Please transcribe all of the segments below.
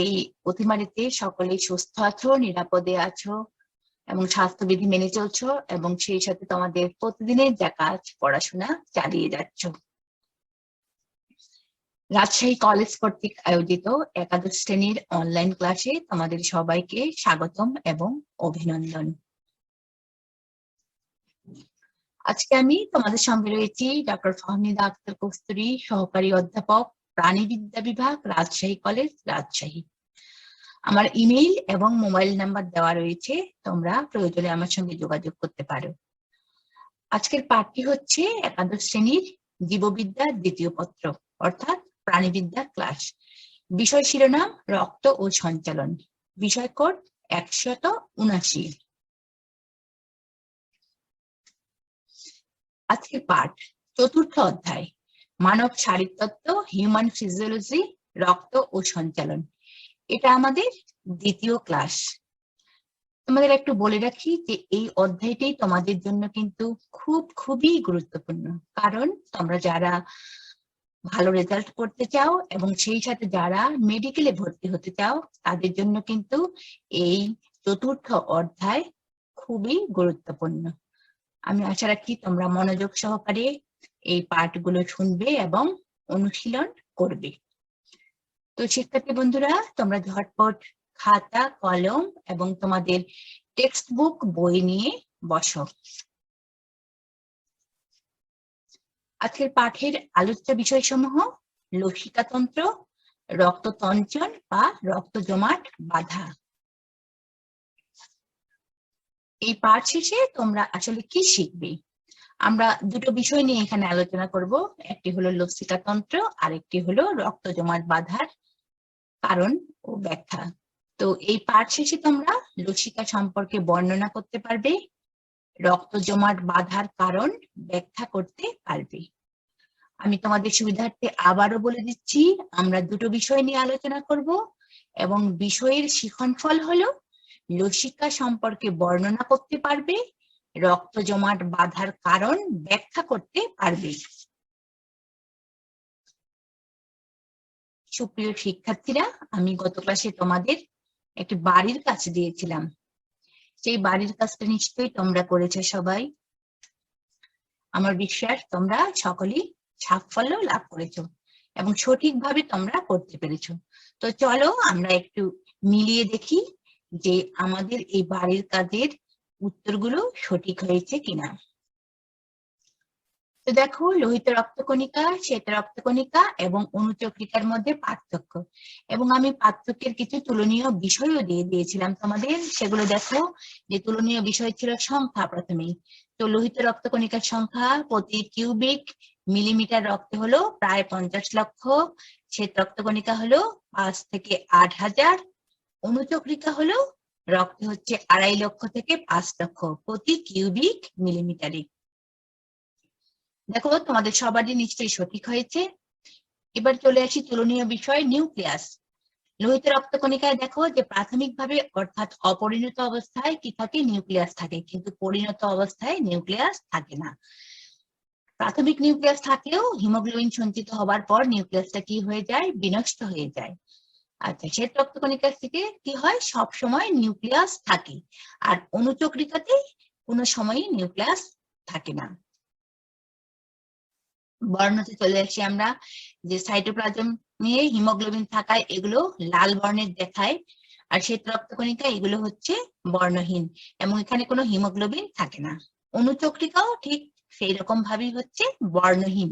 এই অতিমারিতে সকলেই সুস্থ আছো, নিরাপদে আছো এবং স্বাস্থ্যবিধি মেনে চলছো এবং সেই সাথে তোমাদের প্রতিদিনের যা কাজ পড়াশোনা চালিয়ে যাচ্ছ। রাজশাহী কলেজ কর্তৃক আয়োজিত একাদশ শ্রেণীর অনলাইন ক্লাসে তোমাদের সবাইকে স্বাগতম এবং অভিনন্দন। আজকে আমি তোমাদের সঙ্গে রয়েছি ডক্টর ফাহমিদা আক্তার কস্তুরী, সহকারী অধ্যাপক, প্রাণীবিদ্যা বিভাগ, রাজশাহী কলেজ, রাজশাহী। আমার ইমেইল এবং মোবাইল নাম্বার দেওয়া রয়েছে, তোমরা প্রয়োজনে আমার সঙ্গে যোগাযোগ করতে পারো। আজকের পাঠটি হচ্ছে একাদশ শ্রেণীর জীববিদ্যার দ্বিতীয় পত্র অর্থাৎ প্রাণীবিদ্যা ক্লাস। বিষয় শিরোনাম রক্ত ও সঞ্চালন, বিষয় কোড 179। আজকের পাঠ চতুর্থ অধ্যায় মানব শারীরতত্ত্ব, হিউম্যান ফিজিওলজি, রক্ত ও সঞ্চালন। এটা আমাদের দ্বিতীয় ক্লাস। তোমাদের একটু বলে রাখি যে এই অধ্যায়টি তোমাদের জন্য কিন্তু খুবই গুরুত্বপূর্ণ, কারণ তোমরা যারা ভালো রেজাল্ট করতে চাও এবং সেই সাথে যারা মেডিকেলে ভর্তি হতে চাও তাদের জন্য কিন্তু এই চতুর্থ অধ্যায় খুবই গুরুত্বপূর্ণ। আমি আশা রাখি তোমরা মনোযোগ সহকারে এই পাঠগুলো শুনবে এবং অনুশীলন করবে। তো শিক্ষার্থী বন্ধুরা, তোমরা ঝটপট খাতা, কলম এবং তোমাদের টেক্সট বুক বই নিয়ে বসো। আজকের পাঠের আলোচ্য বিষয়সমূহ লসিকাতন্ত্র, রক্ততঞ্চন বা রক্ত জমাট বাঁধা। এই পাঠ শেষে তোমরা আসলে কি শিখবে? আমরা দুটো বিষয় নিয়ে এখানে আলোচনা করব, একটি হলো লসিকাতন্ত্র আর একটি হলো রক্ত জমাট বাঁধার কারণ ও ব্যাখ্যা। তো এই পাঠ শেষে তোমরা লসিকা সম্পর্কে বর্ণনা করতে পারবে, রক্ত জমাট বাঁধার কারণ ব্যাখ্যা করতে পারবে। আমি তোমাদের সুবিধার্থে আবারও বলে দিচ্ছি, আমরা দুটো বিষয় নিয়ে আলোচনা করব এবং বিষয়ের শিখনফল হলো লসিকা সম্পর্কে বর্ণনা করতে পারবে, রক্ত জমাট বাঁধার কারণ ব্যাখ্যা করতে পারবে। সুপ্রিয় শিক্ষার্থীরা, আমি গত ক্লাসে তোমাদের একটি বাড়ির কাজ দিয়েছিলাম, সেই বাড়ির কাজটা নিশ্চয়ই তোমরা করেছো সবাই। আমার বিশ্বাস তোমরা সকলেই সাফল্য লাভ করেছো এবং সঠিকভাবে তোমরা করতে পেরেছো। তো চলো আমরা একটু মিলিয়ে দেখি যে আমাদের এই বাড়ির কাজের উত্তরগুলো সঠিক হয়েছে কিনা। তো দেখো, লোহিত রক্তকণিকা, শ্বেত রক্তকণিকা এবং অনুচক্রিকার মধ্যে পার্থক্য, এবং আমি পার্থক্যের কিছু তুলনীয় বিষয়ও দিয়ে দিয়েছিলাম তোমাদের। সেগুলো দেখো, যে তুলনীয় বিষয় ছিল সংখ্যা প্রথমেই। তো লোহিত রক্তকণিকার সংখ্যা প্রতি কিউবিক মিলিমিটার রক্তে হলো প্রায় 50 লক্ষ, শ্বেত রক্তকণিকা হলো 5 থেকে 8,000, অনুচক্রিকা হলো রক্তে হচ্ছে 2.5 লক্ষ থেকে 5 লক্ষ প্রতি কিউবিক মিলিমিটারে। দেখো, তোমাদের সবারই নিশ্চয়ই সঠিক হয়েছে। এবার চলে আসি তুলনীয় বিষয় নিউক্লিয়াস। লোহিত রক্তকণিকায় দেখো যে প্রাথমিকভাবে অর্থাৎ অপরিণত অবস্থায় কি থাকে, নিউক্লিয়াস থাকে, কিন্তু পরিণত অবস্থায় নিউক্লিয়াস থাকে না। প্রাথমিক নিউক্লিয়াস থাকলেও হিমোগ্লোবিন সঞ্চিত হবার পর নিউক্লিয়াসটা কি হয়ে যায়, বিনষ্ট হয়ে যায়। আচ্ছা, শ্বেত রক্তকণিকার থেকে কি হয়, সব সময় নিউক্লিয়াস থাকে, আর অনুচক্রিকাতে কোনো সময়ই নিউক্লিয়াস থাকে না। বর্ণতে চলে আসি আমরা, যে সাইটোপ্লাজম নিয়ে হিমোগ্লোবিন থাকায় এগুলো লাল বর্ণের দেখায়, আর শ্বেত রক্তকণিকা এগুলো হচ্ছে বর্ণহীন এবং এখানে কোনো হিমোগ্লোবিন থাকে না। অনুচক্রিকাও ঠিক সেই রকম ভাবেই হচ্ছে বর্ণহীন।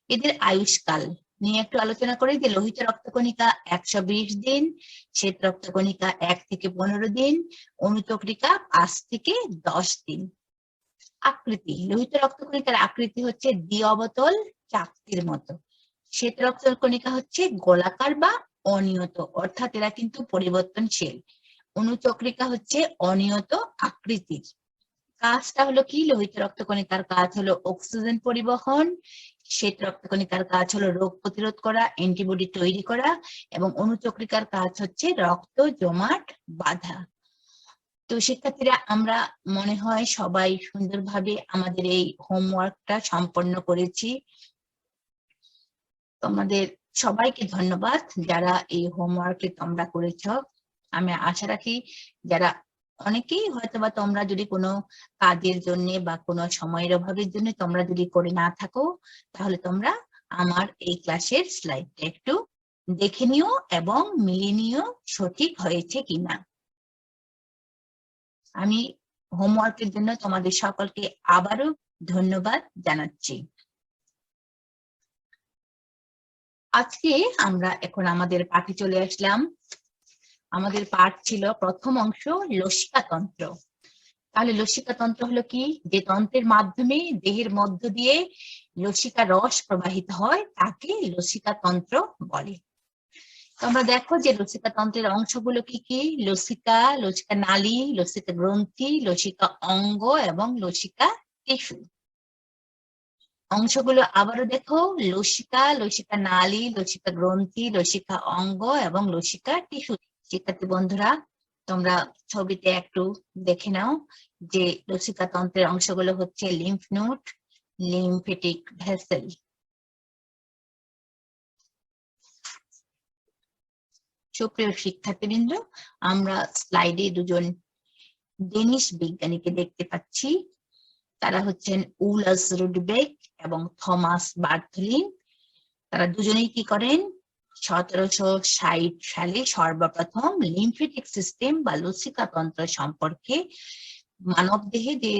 এদের আয়ুষ্কাল নিয়ে একটু আলোচনা করি, যে লোহিত রক্তকণিকা 120 দিন, শ্বেত রক্তকণিকা 1 থেকে 15 দিন, অনুচক্রিকা 5 থেকে 10 দিন। আকৃতি, লোহিত রক্তকণিকার আকৃতি হচ্ছে দ্বি-অবতল চাকতির মতো, শ্বেত রক্তকণিকা হচ্ছে গোলাকার বা অনিয়ত, অর্থাৎ এরা কিন্তু পরিবর্তনশীল। অনুচক্রিকা হচ্ছে অনিয়ত আকৃতির। কাজটা হলো কি, লোহিত রক্তকণিকার কাজ হলো অক্সিজেন পরিবহন, শ্বেত রক্তকণিকার কাজ হলো রোগ প্রতিরোধ করা, অ্যান্টিবডি তৈরি করা, এবং অনুচক্রিকার কাজ হচ্ছে রক্ত জমাট বাঁধা। তো শিক্ষার্থীরা, আমরা মনে হয় সবাই সুন্দরভাবে আমাদের এই হোমওয়ার্কটা সম্পন্ন করেছি। তোমাদের সবাইকে ধন্যবাদ যারা এই হোমওয়ার্কটি তোমরা করেছ। আমি আশা রাখি যারা অনেকেই হয়তোবা তোমরা যদি কোনো কাজের জন্য বা কোনো সময়ের অভাবের জন্য তোমরা যদি করে না থাকো, তাহলে তোমরা আমার এই ক্লাসের স্লাইডটা একটু দেখে নিও এবং মিলিয়ে নিও সঠিক হয়েছে কিনা। আমি হোমওয়ার্কের জন্য তোমাদের সকলকে আবারও ধন্যবাদ জানাচ্ছি। আজকে আমরা এখন আমাদের পাঠে চলে আসলাম। আমাদের পাঠ ছিল প্রথম অংশ লসিকা তন্ত্র। তাহলে লসিকা তন্ত্র হলো কি? যে তন্ত্রের মাধ্যমে দেহের মধ্য দিয়ে লসিকা রস প্রবাহিত হয় তাকে লসিকা তন্ত্র বলে। তোমরা দেখো যে লসিকা তন্ত্রের অংশগুলো কি কি? লসিকা, লসিকা নালী, লসিকা গ্রন্থি, লসিকা অঙ্গ এবং লসিকা টিস্যু। অংশগুলো আবারও দেখো, লসিকা, লসিকা নালী, লসিকা গ্রন্থি, লসিকা অঙ্গ এবং লসিকা টিস্যু। শিক্ষার্থী বন্ধুরা, তোমরা ছবিতে একটু দেখে নাও যে লসিকা তন্ত্রের অংশগুলো হচ্ছে লিম্ফ নোড, লিম্ফেটিক ভেসেল। সুপ্রিয় শিক্ষার্থীবৃন্দ, আমরা স্লাইডে দুজন ডেনিশ বিজ্ঞানীকে দেখতে পাচ্ছি। তারা হচ্ছেন উলাস রুডবেক এবং থমাস বার্থলিন। তারা দুজনেই কি করেন? 1760 সালে সর্বপ্রথম লিম্ফেটিক সিস্টেম বা লসিকা তন্ত্র সম্পর্কে, মানব দেহে যে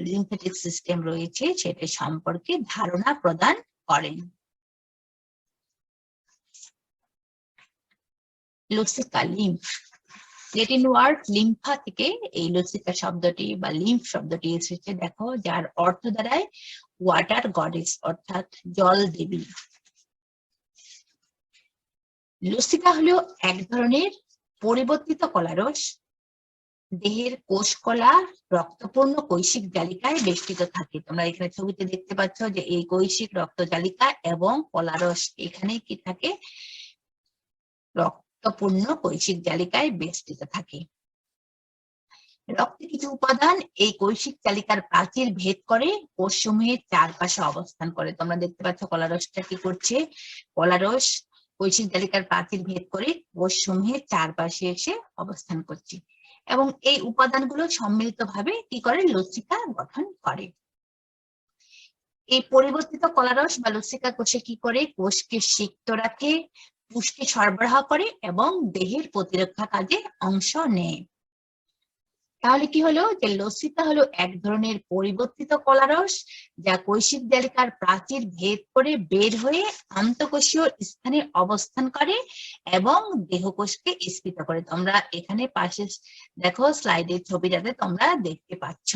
লিম্ফেটিক সিস্টেম রয়েছে সেটা সম্পর্কে ধারণা প্রদান করেন। লসিকা, লিম্ফ, ল্যাটিন ওয়ার্ড লিম্ফা থেকে এই লসিকা শব্দটি বা লিম্ফ শব্দটি এসেছে। দেখো, যার অর্থ দাঁড়ায় ওয়াটার গডেস অর্থাৎ জল দেবী। লসিকা হলো এক ধরনের পরিবর্তিত কলারস। দেহের কোষ কলা রক্তপূর্ণ কৈশিক জালিকায় বেষ্টিত থাকে। তোমরা এখানে ছবিতে দেখতে পাচ্ছ যে এই কৈশিক রক্ত জালিকা এবং কলারস এখানে কি থাকে? রক্তপূর্ণ কৈশিক জালিকায় বেষ্টিত থাকে। রক্তে কিছু উপাদান এই কৈশিক জালিকার প্রাচীর ভেদ করে কোষসমূহের চারপাশে অবস্থান করে। তোমরা দেখতে পাচ্ছ কলারসটা কি করছে? কলারস কৈশিক জালিকার প্রাচীর ভেদ করে কোষসমূহের চারপাশে এসে অবস্থান করছে এবং এই উপাদানগুলো সম্মিলিতভাবে কি করে? লসিকা গঠন করে। এই পরিবর্তিত কলারস বা লসিকা কোষে কি করে? কোষকে সিক্ত রাখে, পুষ্টি সরবরাহ করে এবং দেহের প্রতিরক্ষা কাজে অংশ নেয়। তাহলে কি হলো? যে লসিকা হলো এক ধরনের পরিবর্তিত কলারস যা কৈশিক জালিকার প্রাচীর ভেদ করে বের হয়ে আন্তঃকোষীয় স্থানে অবস্থান করে এবং দেহকোষকে স্ফীত করে। তোমরা এখানে পাশে দেখো স্লাইডের ছবিটাতে তোমরা দেখতে পাচ্ছ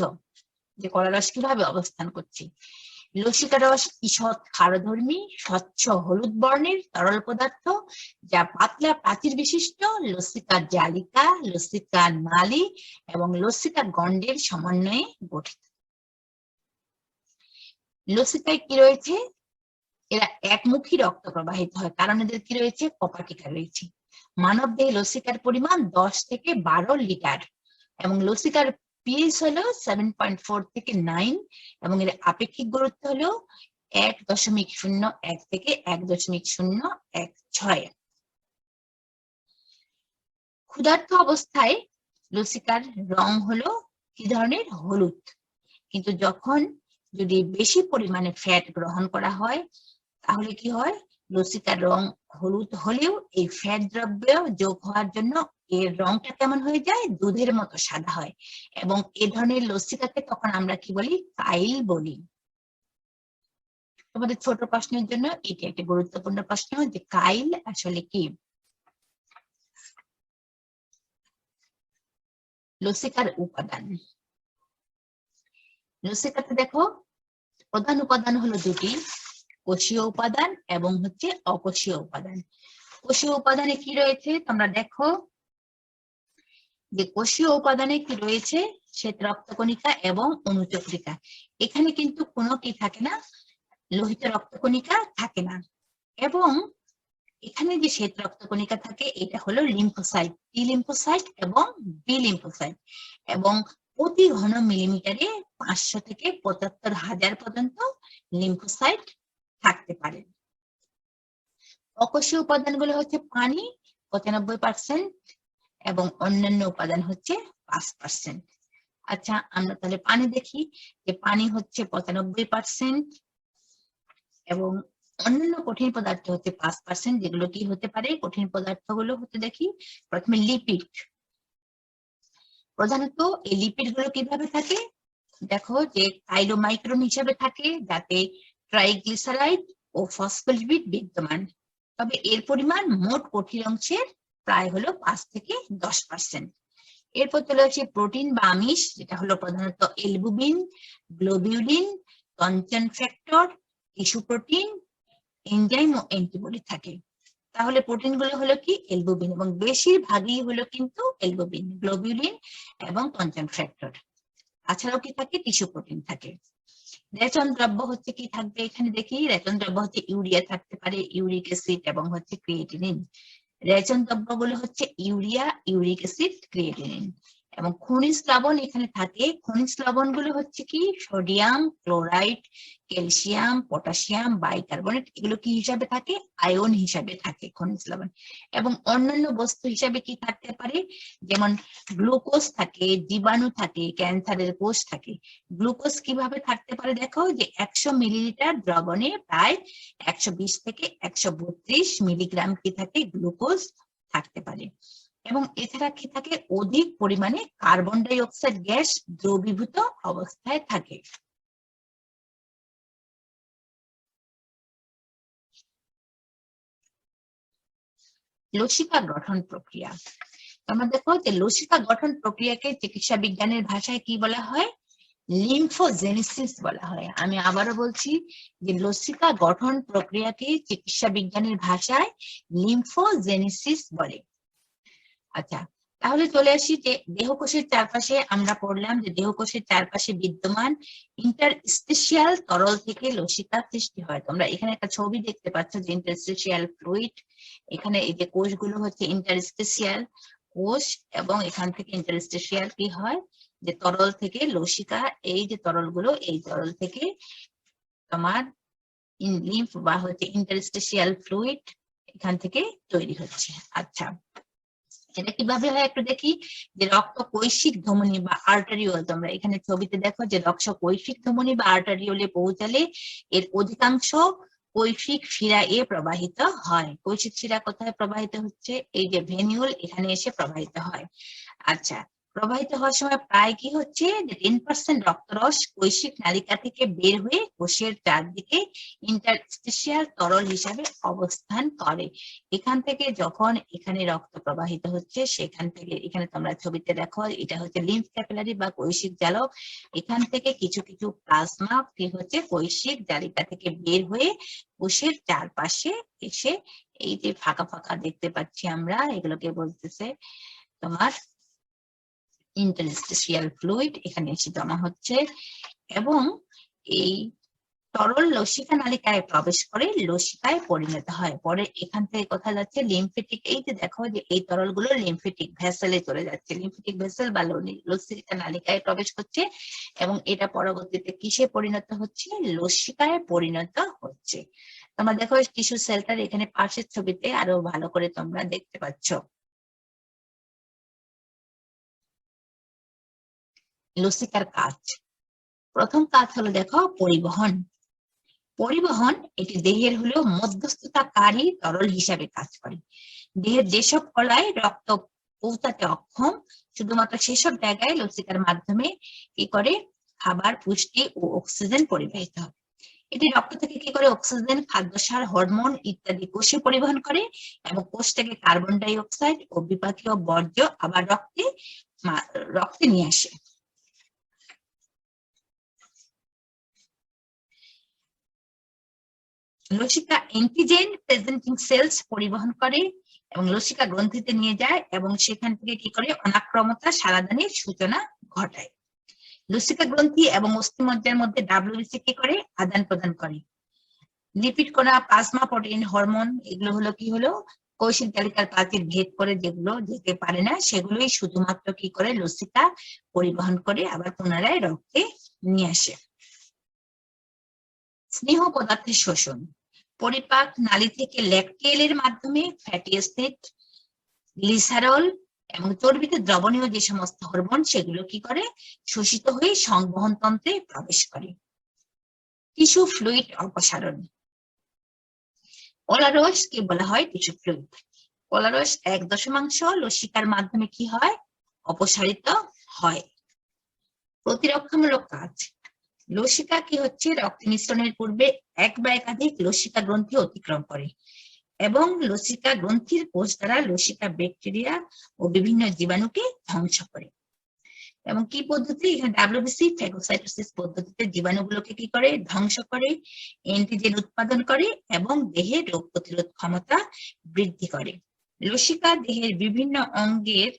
যে কলারস কিভাবে অবস্থান করছে। লসিকা রস ঈষৎ ক্ষারধর্মী, স্বচ্ছ হলুদ বর্ণের তরল পদার্থ যা পাতলা প্রাচীর বিশিষ্ট লসিকা জালিকা, লসিকা নালী এবং লসিকা গণ্ডের সমন্বয়ে গঠিত। লসিকায় কি রয়েছে? এরা একমুখী রক্ত প্রবাহিত হয়, কারণ এদের কি রয়েছে? কপাটিকা রয়েছে। মানব দেহে লসিকার পরিমাণ 10 থেকে 12 লিটার এবং লসিকার পিএইচ হলো 7.4 থেকে 9 এবং এর আপেক্ষিক গুরুত্ব হলো 1.01 থেকে 1.016। ক্ষুধার্ত অবস্থায় লসিকার রং হলো কি ধরনের? হলুদ। কিন্তু যখন যদি বেশি পরিমাণে ফ্যাট গ্রহণ করা হয় তাহলে কি হয়? লসিকার রং হলুদ হলেও এই ফ্যাট দ্রব্য যোগ হওয়ার জন্য এর রংটা কেমন হয়ে যায়? দুধের মতো সাদা হয় এবং এ ধরনের লসিকাকে তখন আমরা কি বলি? কাইল বলি। তোমাদের ছোট প্রশ্নের জন্য এটি একটা গুরুত্বপূর্ণ প্রশ্ন যে কাইল আসলে কি? লসিকার উপাদান। লসিকাতে দেখো প্রধান উপাদান হলো দুটি, কোষীয় উপাদান এবং হচ্ছে অকোষীয় উপাদান। কোষীয় উপাদানে কি রয়েছে? তোমরা দেখো যে কোষীয় উপাদানে কি রয়েছে? শ্বেত রক্তকণিকা এবং অণুচক্রিকা। এখানে কিন্তু কোনো কি থাকে না? লোহিত রক্তকণিকা থাকে না। এবং এখানে যে শ্বেত রক্তকণিকা থাকে এটা হলো লিম্ফোসাইট, টি লিম্ফোসাইট এবং বি লিম্ফোসাইট এবং প্রতি ঘন মিলিমিটারে 500 থেকে 75,000 পর্যন্ত লিম্ফোসাইট থাকতে পারে। অকোষীয় উপাদানগুলো হচ্ছে পানি 95% এবং অন্যান্য উপাদান হচ্ছে 5%। আচ্ছা, আমরা তাহলে পানি দেখি যে পানি হচ্ছে 95% এবং অন্যান্য কঠিন পদার্থ হচ্ছে 5%। যেগুলো কি হতে পারে কঠিন পদার্থগুলো হতে দেখি, প্রথমে লিপিড। প্রধানত এই লিপিড গুলো কিভাবে থাকে দেখো, যে কাইলোমাইক্রন হিসাবে থাকে, যাতে ট্রাইগ্লিসারাইড ও ফসফোলিপিড বিদ্যমান। তবে এর পরিমাণ মোট কঠিন অংশের প্রায় হলো 5 থেকে 10%। এরপর চলে আসে প্রোটিন বা আমিষ, যেটা হলো প্রধানত এলবুমিন, গ্লোবিউলিন, টনচন ফ্যাক্টর, টিস্যু প্রোটিন, এনজাইম ও অ্যান্টিবডি থাকে। তাহলে প্রোটিন গুলো হলো কি এলবুমিন, এবং বেশিরভাগই হলো কিন্তু এলবুমিন, গ্লোবিউলিন এবং টনচন ফ্যাক্টর। তাছাড়াও কি থাকে, টিস্যু প্রোটিন থাকে। রেচন দ্রব্য হচ্ছে কি থাকবে এখানে দেখি, রেচন দ্রব্য হচ্ছে ইউরিয়া থাকতে পারে, ইউরিক অ্যাসিড এবং হচ্ছে ক্রিয়েটিনিন। রেচন দ্রব্যগুলো হচ্ছে ইউরিয়া, ইউরিক অ্যাসিড, ক্রিয়েটিনিন। এবং খনিজ লবণ এখানে থাকে। খনিজ লবণগুলো হচ্ছে কি sodium, chloride, calcium, potassium, bicarbonate. এগুলো কি হিসাবে থাকে, আয়ন হিসাবে থাকে খনিজ লবণ। এবং অন্যান্য বস্তু হিসাবে কি থাকতে পারে, যেমন গ্লুকোজ থাকে, জীবাণু থাকে, ক্যান্সারের কোষ থাকে। গ্লুকোজ কিভাবে থাকতে পারে দেখো, যে 100 মিলিলিটার দ্রবণে প্রায় 120 থেকে 132 মিলিগ্রাম কি থাকে, গ্লুকোজ থাকতে পারে। এবং এছাড়া কি থাকে, অধিক পরিমাণে কার্বন ডাই অক্সাইড গ্যাস দ্রবীভূত অবস্থায় থাকে। লসিকা গঠন প্রক্রিয়া। তোমরা দেখো যে লসিকা গঠন প্রক্রিয়াকে চিকিৎসা বিজ্ঞানের ভাষায় কি বলা হয়, লিম্ফোজেনেসিস বলা হয়। আমি আবারও বলছি যে লসিকা গঠন প্রক্রিয়াকে চিকিৎসা বিজ্ঞানের ভাষায় লিম্ফোজেনেসিস বলে। আচ্ছা, তাহলে চলে আসি যে দেহকোষের চারপাশে আমরা পড়লাম যে দেহকোষের চারপাশে বিদ্যমান ইন্টারস্টিশিয়াল তরল থেকে লসিকা সৃষ্টি হয়। তোমরা এখানে একটা ছবি দেখতে পাচ্ছ যে ইন্টারস্টিশিয়াল ফ্লুইড। এখানে এই যে কোষগুলো হচ্ছে ইন্টারস্টিশিয়াল কোষ, এবং এখান থেকে ইন্টারস্টিশিয়াল কি হয়, যে তরল থেকে লসিকা, এই যে তরলগুলো, এই তরল থেকে তোমার লিম্ফ বা হচ্ছে ইন্টারস্টিশিয়াল ফ্লুইড এখান থেকে তৈরি হচ্ছে। আচ্ছা, এটা কিভাবে হয় একটু দেখি, যে রক্ত কৈশিক ধমনী বা আর্টারিওল। তোমরা এখানে ছবিতে দেখো যে রক্ত কৈশিক ধমনী বা আর্টারিওলে পৌঁছালে এর অধিকাংশ কৈশিক শিরা এ প্রবাহিত হয়। কৈশিক শিরা কোথায় প্রবাহিত হচ্ছে, এই যে ভেনিউল, এখানে এসে প্রবাহিত হয়। আচ্ছা, প্রবাহিত হওয়ার সময় প্রায় কি হচ্ছে, যে 10% রক্তরস কৈশিক নালিকা থেকে বের হয়ে কোষের চারদিকে ইন্টারস্টিশিয়াল তরল হিসাবে অবস্থান করে। এখান থেকে যখন এখানে রক্ত প্রবাহিত হচ্ছে, সেখান থেকে এখানে তোমরা ছবিতে দেখো, এটা হচ্ছে লিম্ফ ক্যাপিলারি বা কৈশিক জালক। এখান থেকে কিছু কিছু প্লাজমা কি হচ্ছে, কৈশিক জালিকা থেকে বের হয়ে কোষের চারপাশে এসে এই যে ফাঁকা ফাঁকা দেখতে পাচ্ছি আমরা, এগুলোকে বলতেছে তোমার ইন্টারস্টিশিয়াল ফ্লুইড, এখানে এসে জমা হচ্ছে। এবং এই তরল লসিকা নালিকায় প্রবেশ করে লসিকায় পরিণত হয়। পরে এখান থেকে কোথায় যাচ্ছে, লিম্ফেটিক, এই যে দেখো যে এই তরলগুলো লিম্ফেটিক ভেসেলে চলে যাচ্ছে, লিম্ফেটিক ভেসেল বা লসিকা নালিকায় প্রবেশ করছে, এবং এটা পরবর্তীতে কিসে পরিণত হচ্ছে, লসিকায় পরিণত হচ্ছে। তোমরা দেখো টিস্যু সেলটার এখানে পাশের ছবিতে আরো ভালো করে তোমরা দেখতে পাচ্ছ। লসিকার কাজ, প্রথম কাজ হলো দেখো পরিবহন। পরিবহন এটি দেহের হলো মধ্যস্থতাকারী তরল হিসাবে কাজ করে। দেহের যেসব কলায় রক্ত পৌঁছাতে অক্ষম, শুধুমাত্র সেসব জায়গায় লসিকার মাধ্যমে কি করে, খাবার, পুষ্টি ও অক্সিজেন পরিবাহিত হয়। এটি রক্ত থেকে কি করে, অক্সিজেন, খাদ্যসার, হরমোন ইত্যাদি কোষে পরিবহন করে, এবং কোষ থেকে কার্বন ডাই অক্সাইড ও বিপাকীয় বর্জ্য আবার রক্তে নিয়ে আসে। লসিকা অ্যান্টিজেন প্রেজেন্টিং সেলস পরিবহন করে এবং লসিকা গ্রন্থিতে নিয়ে যায়, এবং সেখান থেকে কি করে, অনাক্রমতা সারাদানের সূচনা ঘটায়। লসিকা গ্রন্থি এবং অস্থিমজ্জার মধ্যে ডাব্লিউবিসি কি করে, আদান প্রদান করে। লিপিড কণা, প্লাজমা, প্রোটিন, হরমোন, এগুলো হলো কি হলো, কৈশিক জালিকার প্রাচীর ভেদ করে যেগুলো যেতে পারে না, সেগুলোই শুধুমাত্র কি করে, লসিকা পরিবহন করে আবার পুনরায় রক্তে নিয়ে আসে। স্নেহ পদার্থের শোষণ। পরিপাক নালী থেকে ল্যাকটিয়েলের মাধ্যমে ফ্যাটি অ্যাসিড, গ্লিসারল এবং চর্বিতে দ্রবণীয় যে সমস্ত হরমোন সেগুলো কি করে শোষিত হয়ে সংবহন তন্ত্রে প্রবেশ করে। টিস্যু ফ্লুইড অপসারণ। কলারসকে বলা হয় টিস্যু ফ্লুইড। কলারস এক দশমাংশ লসিকার মাধ্যমে কি হয় অপসারিত হয়। প্রতিরক্ষামূলক কাজ। লসিকা কি হচ্ছে রক্ত মিশ্রণের পূর্বে এক বা একাধিক লসিকা গ্রন্থি অতিক্রম করে এবং লসিকা গ্রন্থির কোষ দ্বারা লসিকা ব্যাকটেরিয়া ও বিভিন্ন জীবাণুকে ধ্বংস করে। এবং কি পদ্ধতি, এখানে ডাব্লিউবিসি ফ্যাগোসাইটোসিস পদ্ধতিতে জীবাণুগুলোকে কি করে ধ্বংস করে, অ্যান্টিজেন উৎপাদন করে এবং দেহের রোগ প্রতিরোধ ক্ষমতা বৃদ্ধি করে। লসিকা দেহের বিভিন্ন অঙ্গের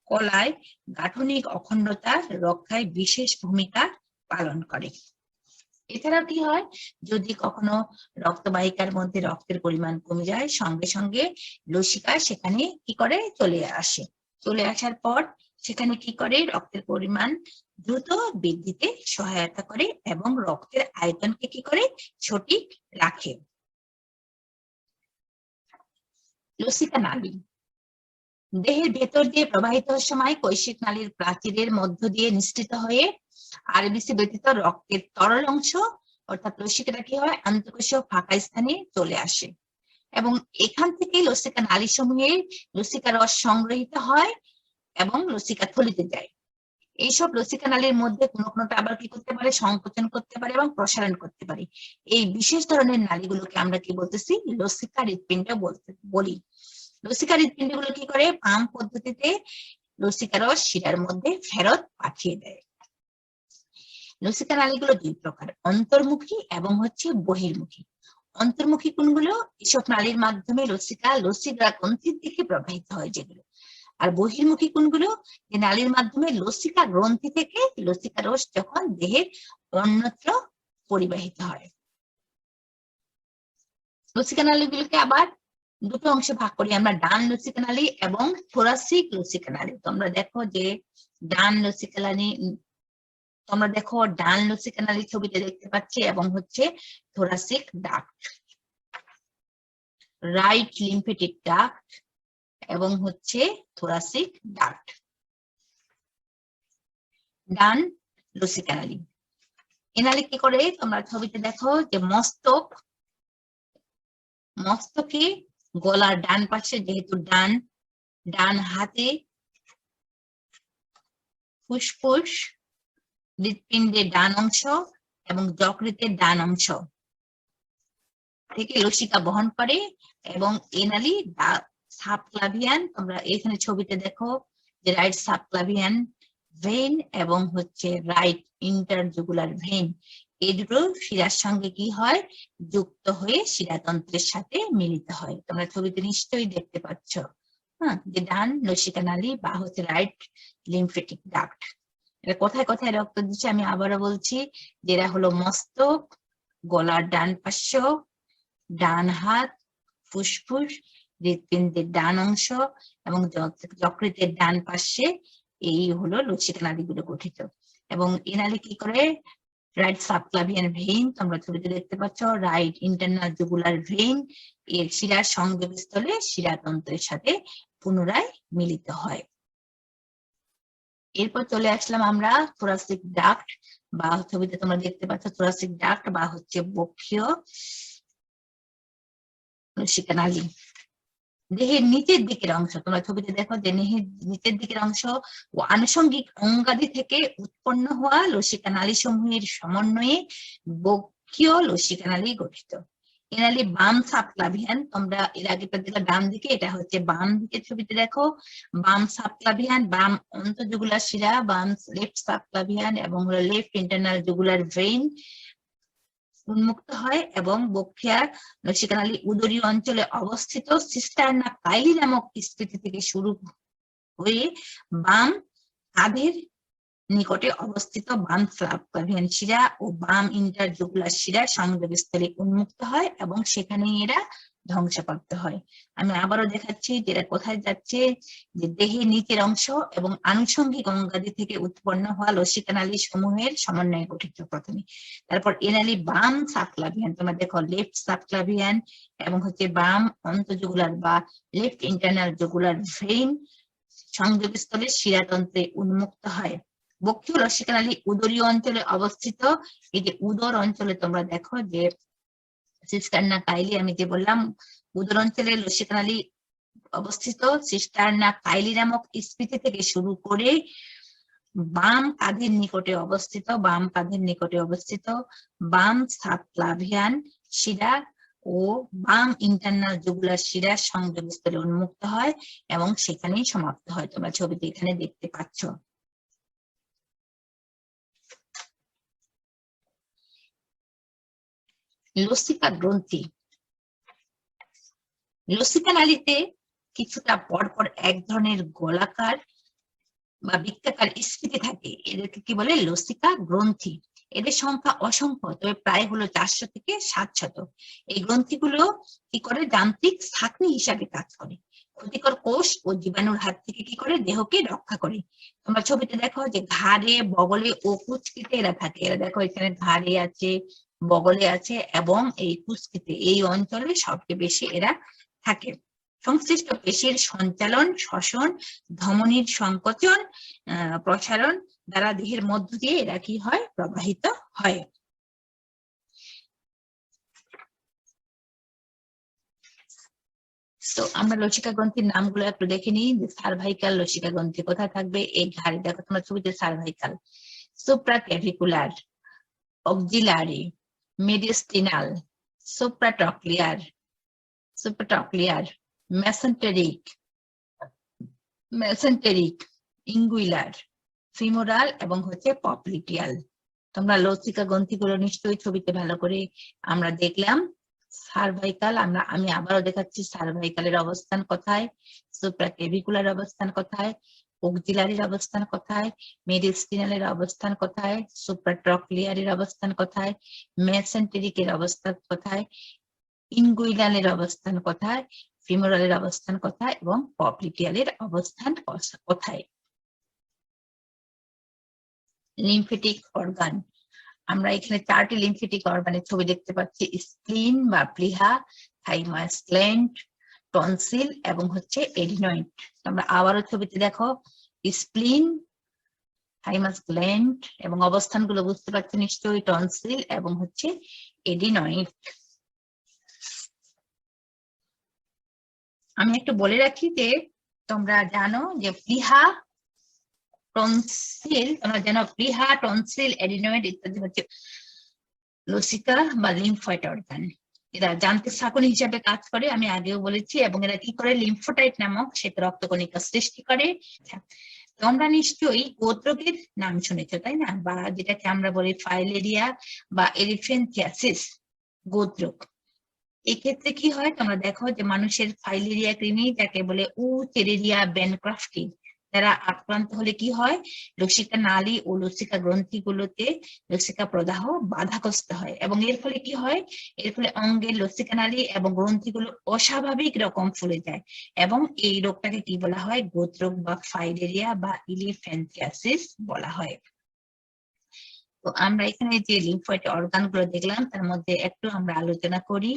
কলায় গাঠনিক অখণ্ডতা রক্ষায় বিশেষ ভূমিকা পালন করে। এছাড়া কি হয়, যদি কখনো রক্তবাহিকার মধ্যে রক্তের পরিমাণ কমে যায় সঙ্গে সঙ্গে লসিকা সেখানে কি করে চলে আসে। চলে আসার পর সেখানে কি করে রক্তের পরিমাণ দ্রুত বৃদ্ধিতে সহায়তা করে এবং রক্তের আয়তনকে কি করে সঠিক রাখে। লসিকা নালী দেহের ভেতর দিয়ে প্রবাহিত হওয়ার সময় কৈশিক নালীর প্রাচীরের মধ্য দিয়ে নিঃসৃত হয়ে আরবিসি ব্যতীত রক্তের তরল অংশ অর্থাৎ লসিকাটা কি হয় আন্তঃকোষীয় ফাঁকা স্থানে চলে আসে এবং এখান থেকে লসিকা নালী সমূহে লসিকা রস সংগ্রহিত হয় এবং লসিকা থলিতে যায়। এইসব লসিকা নালীর মধ্যে কোনো কোনোটা আবার কি করতে পারে সংকোচন করতে পারে এবং প্রসারণ করতে পারে। এই বিশেষ ধরনের নালীগুলোকে আমরা কি বলতেছি লসিকা হৃৎপিণ্ড বলি। লসিকা হৃৎপিণ্ড গুলো কি করে পাম্প পদ্ধতিতে লসিকা রস শিরার মধ্যে ফেরত পাঠিয়ে দেয়। লসিকা নালীগুলো দুই প্রকার, অন্তর্মুখী এবং হচ্ছে বহির্মুখী। অন্তর্মুখী কোনগুলো, এসব নালীর মাধ্যমে লসিকা গ্রন্থির দিকে প্রবাহিত হয় যেগুলো। আর বহির্মুখী কোনগুলো, যে নালীর মাধ্যমে লসিকা গ্রন্থি থেকে লসিকা রস যখন দেহের অন্যত্র পরিবাহিত হয়। লসিকা নালীগুলোকে আবার দুটো অংশে ভাগ করি আমরা, ডান লসিকা নালী এবং থোরাসিক লসিকা নালী। তোমরা দেখো যে ডান লসিকা নালী, তোমরা দেখো ডান লসিকা নালী ছবিতে দেখতে পাচ্ছি এবং হচ্ছে thoracic duct, right lymphatic duct এবং হচ্ছে থোরাসিক ডাক্ট। ডান লসিকা নালী, এ নালী কি করে তোমরা ছবিতে দেখো যে মস্তকে গলার ডান পাশে, যেহেতু ডান হাতে ফুসফুস, হৃৎপিণ্ডের ডান অংশ এবং যকৃতের ডান অংশ থেকে লসিকা বহন করে এবং এ নালী সাবক্লাভিয়ান, তোমরা এখানে ছবিতে দেখো যে রাইট সাবক্লাভিয়ান ভেইন এবং হচ্ছে রাইট ইন্টারজুগুলার ভেইন, এই দুটো শিরার সঙ্গে কি হয় যুক্ত হয়ে শিরাতন্ত্রের সাথে মিলিত হয়। তোমরা ছবিতে নিশ্চয়ই দেখতে পাচ্ছ যে ডান লসিকা নালী বা হচ্ছে রাইট লিম্ফেটিক ডাক্ট। এটা কোথায় কোথায় রক্ত দিচ্ছে আমি আবারও বলছি, যেটা হলো মস্তক, গলার ডান পার্শ্ব, ডান হাত, ফুসফুস, হৃৎপিণ্ডের ডান অংশ এবং যকৃতের ডান পাশে, এই হলো লসিকা নালীগুলো গঠিত। এবং এই নালী কি করে, রাইট সাবক্লাভিয়ান ভেইন, তোমরা ছবিতে দেখতে পাচ্ছ রাইট ইন্টারনাল জুগুলার ভেইন, এর শিরার সংযোগস্থলে শিরাতন্ত্রের সাথে পুনরায় মিলিত হয়। এরপর চলে আসলাম আমরা থোরাসিক ডাক্ট, বা ছবিতে তোমরা দেখতে পাচ্ছ থোরাসিক ডাক্ট বা হচ্ছে বক্ষীয় লসিকা নালী। দেহের নিচের দিকের অংশ, তোমরা ছবিতে দেখো যে দেহের নিচের দিকের অংশ ও আনুষঙ্গিক অঙ্গাদি থেকে উৎপন্ন হওয়া লসিকা নালী সমূহের সমন্বয়ে বক্ষীয় লসিকা নালী গঠিত। এ নালী বাম সাবক্লাভিয়ান, তোমরা এর আগেটা দিলা ডান দিকে, এটা হচ্ছে বাম দিকের ছবিতে দেখো বাম সাবক্লাভিয়ান, বাম অন্তঃজুগুলার শিরা, বাম লেফট সাবক্লাভিয়ান এবং লেফট ইন্টারনাল জুগুলার ভেইন উন্মুক্ত হয় এবং বক্ষীয় লসিকা নালী উদরীয় অঞ্চলে অবস্থিত সিস্টারনা কাইলি নামক স্ফীতি থেকে শুরু হয়ে বাম কাঁধের নিকটে অবস্থিত বাম সাবক্লাভিয়ান শিরা ও বাম ইন্টারজুগুলার শিরা সংযোগস্থলে উন্মুক্ত হয় এবং সেখানে এরা ধ্বংসপ্রাপ্ত হয়। আমি আবারও দেখাচ্ছি যেটা কোথায় যাচ্ছে, যে দেহের নিচের অংশ এবং আনুষঙ্গিক অঙ্গাদি থেকে উৎপন্ন হওয়া লসিকা নালী সমূহের সমন্বয়ে গঠিত প্রথমে। তারপর এ নালী বাম সাবক্লাভিয়ান, তোমরা দেখো লেফট সাবক্লাভিয়ান এবং হচ্ছে বাম অন্তঃজুগুলার বা লেফট ইন্টারনাল জুগুলার ভেইন সংযোগস্থলে শিরাতন্ত্রে উন্মুক্ত হয়। বক্ষীয় লসিকা নালী উদরীয় অঞ্চলে অবস্থিত। এই যে উদর অঞ্চলে তোমরা দেখো যে সিস্টারনা কাইলি, আমি যে বললাম উদর অঞ্চলে লসিকা নালী অবস্থিত। সিস্টারনা কাইলি নামক স্ফীতি থেকে শুরু করে বাম কাঁধের নিকটে অবস্থিত, বাম সাবক্লাভিয়ান শিরা ও বাম ইন্টারনাল জুগুলার শিরা সংযোগস্থলে উন্মুক্ত হয় এবং সেখানেই সমাপ্ত হয়। তোমরা ছবিতে এখানে দেখতে পাচ্ছ। লসিকা গ্রন্থি, লসিকা নালীতে কিছুটা পরপর এক ধরনের গোলাকার বা বৃত্তাকার স্ফীতি থাকে, এদেরকে কি বলে? লসিকা গ্রন্থি। এদের সংখ্যা অসংখ্য, তবে প্রায় হলো 400 থেকে 700। এই গ্রন্থিগুলো কি করে? যান্ত্রিক ছাঁকনি হিসাবে কাজ করে, ক্ষতিকর কোষ ও জীবাণুর হাত থেকে কি করে? দেহকে রক্ষা করে। তোমরা ছবিতে দেখো যে ঘাড়ে, বগলে ও কুচকিতে এরা থাকে। এরা দেখো এখানে ঘাড়ে আছে, বগলে আছে এবং এই কুচকিতে, এই অঞ্চলে সবচেয়ে বেশি এরা থাকে। সংশ্লিষ্ট পেশির সঞ্চালন, শ্বসন, ধমনীর সংকোচন, প্রসারণ দ্বারা দেহের মধ্য দিয়ে এরা কি হয়? প্রবাহিত হয়। তো আমরা লসিকা গ্রন্থির নামগুলো একটু দেখে নিই। সার্ভাইকাল লসিকা গ্রন্থি কোথায় থাকবে? এই ঘাড়ে, দেখো তোমরা ছবিতে সার্ভাইকাল। সুপ্রাক্যাভিকুলার, অক্সিলারি, মেডিস্টিনাল, সুপ্রাটক্লিয়ার, মেসেন্টেরিক, ইঙ্গুইলার, ফিমোরাল এবং হচ্ছে পপলিটিয়াল। তোমরা লসিকা গ্রন্থিগুলো নিশ্চয়ই ছবিতে ভালো করে আমরা দেখলাম। সার্ভাইকাল, আমি আবারও দেখাচ্ছি সার্ভাইকালের অবস্থান কোথায়, সুপ্রাক্যাভিকুলার অবস্থান কোথায়, অক্সিলারির অবস্থান কোথায়, মেডিস্টিনালের অবস্থান কোথায়, সুপ্রাট্রক্লিয়ারের অবস্থান কোথায়, মেসেন্টেরিকের অবস্থান কোথায়, ইনগুইনালের অবস্থান কোথায়, ফিমোরালের অবস্থান কোথায় এবং পপলিটিয়ালের অবস্থান কোথায়। লিম্ফেটিক অর্গান, আমরা এখানে 4টি লিম্ফেটিক অর্গানের ছবি দেখতে পাচ্ছি। স্প্লিন বা প্লিহা, থাইমাস গ্ল্যান্ড, টনসিল এবং হচ্ছে এডিনয়েড। আমরা আবারও ছবিতে দেখো স্প্লিন, থাইমাস গ্ল্যান্ড এবং অবস্থানগুলো বুঝতে পারছি নিশ্চয়ই, টনসিল এবং হচ্ছে এডিনয়েড। আমি একটু বলে রাখি যে তোমরা জানো যে প্লিহা, টনসিল, তোমরা জানো প্লিহা, টনসিল, এডিনয়েড ইত্যাদি হচ্ছে লসিকা বা লিম্ফয়েড অর্গান। এরা যান্ত্রিক ছাঁকনি হিসাবে কাজ করে, আমি আগেও বলেছি, এবং এরা কি করে? লিম্ফোসাইট নামক শ্বেত রক্তকণিকা সৃষ্টি করে। তোমরা নিশ্চয়ই গোত্রকের নাম শুনেছো, তাই না? বা যেটাকে আমরা বলি ফাইলেরিয়া বা এরিথ্রেন্থিয়াসিস, গোত্রক। এক্ষেত্রে কি হয়? তোমরা দেখো যে মানুষের ফাইলেরিয়া কৃমি, যাকে বলে উচেরেরিয়া ব্যানক্রাফটি, যারা আক্রান্ত হলে কি হয়? লসিকা নালী ও লসিকা গ্রন্থিগুলোতে লসিকা প্রদাহ বাধাগ্রস্ত হয় এবং এর ফলে কি হয়? এর ফলে অঙ্গের লসিকা নালী এবং গ্রন্থিগুলো অস্বাভাবিক রকম ফুলে যায় এবং এই রোগটাকে কি বলা হয়? গোত্রক বা ফাইলেরিয়া বা এলিফ্যান্থিয়াসিস বলা হয়। তো আমরা এখানে যে লিম্ফয়েড অর্গান গুলো দেখলাম, তার মধ্যে একটু আমরা আলোচনা করি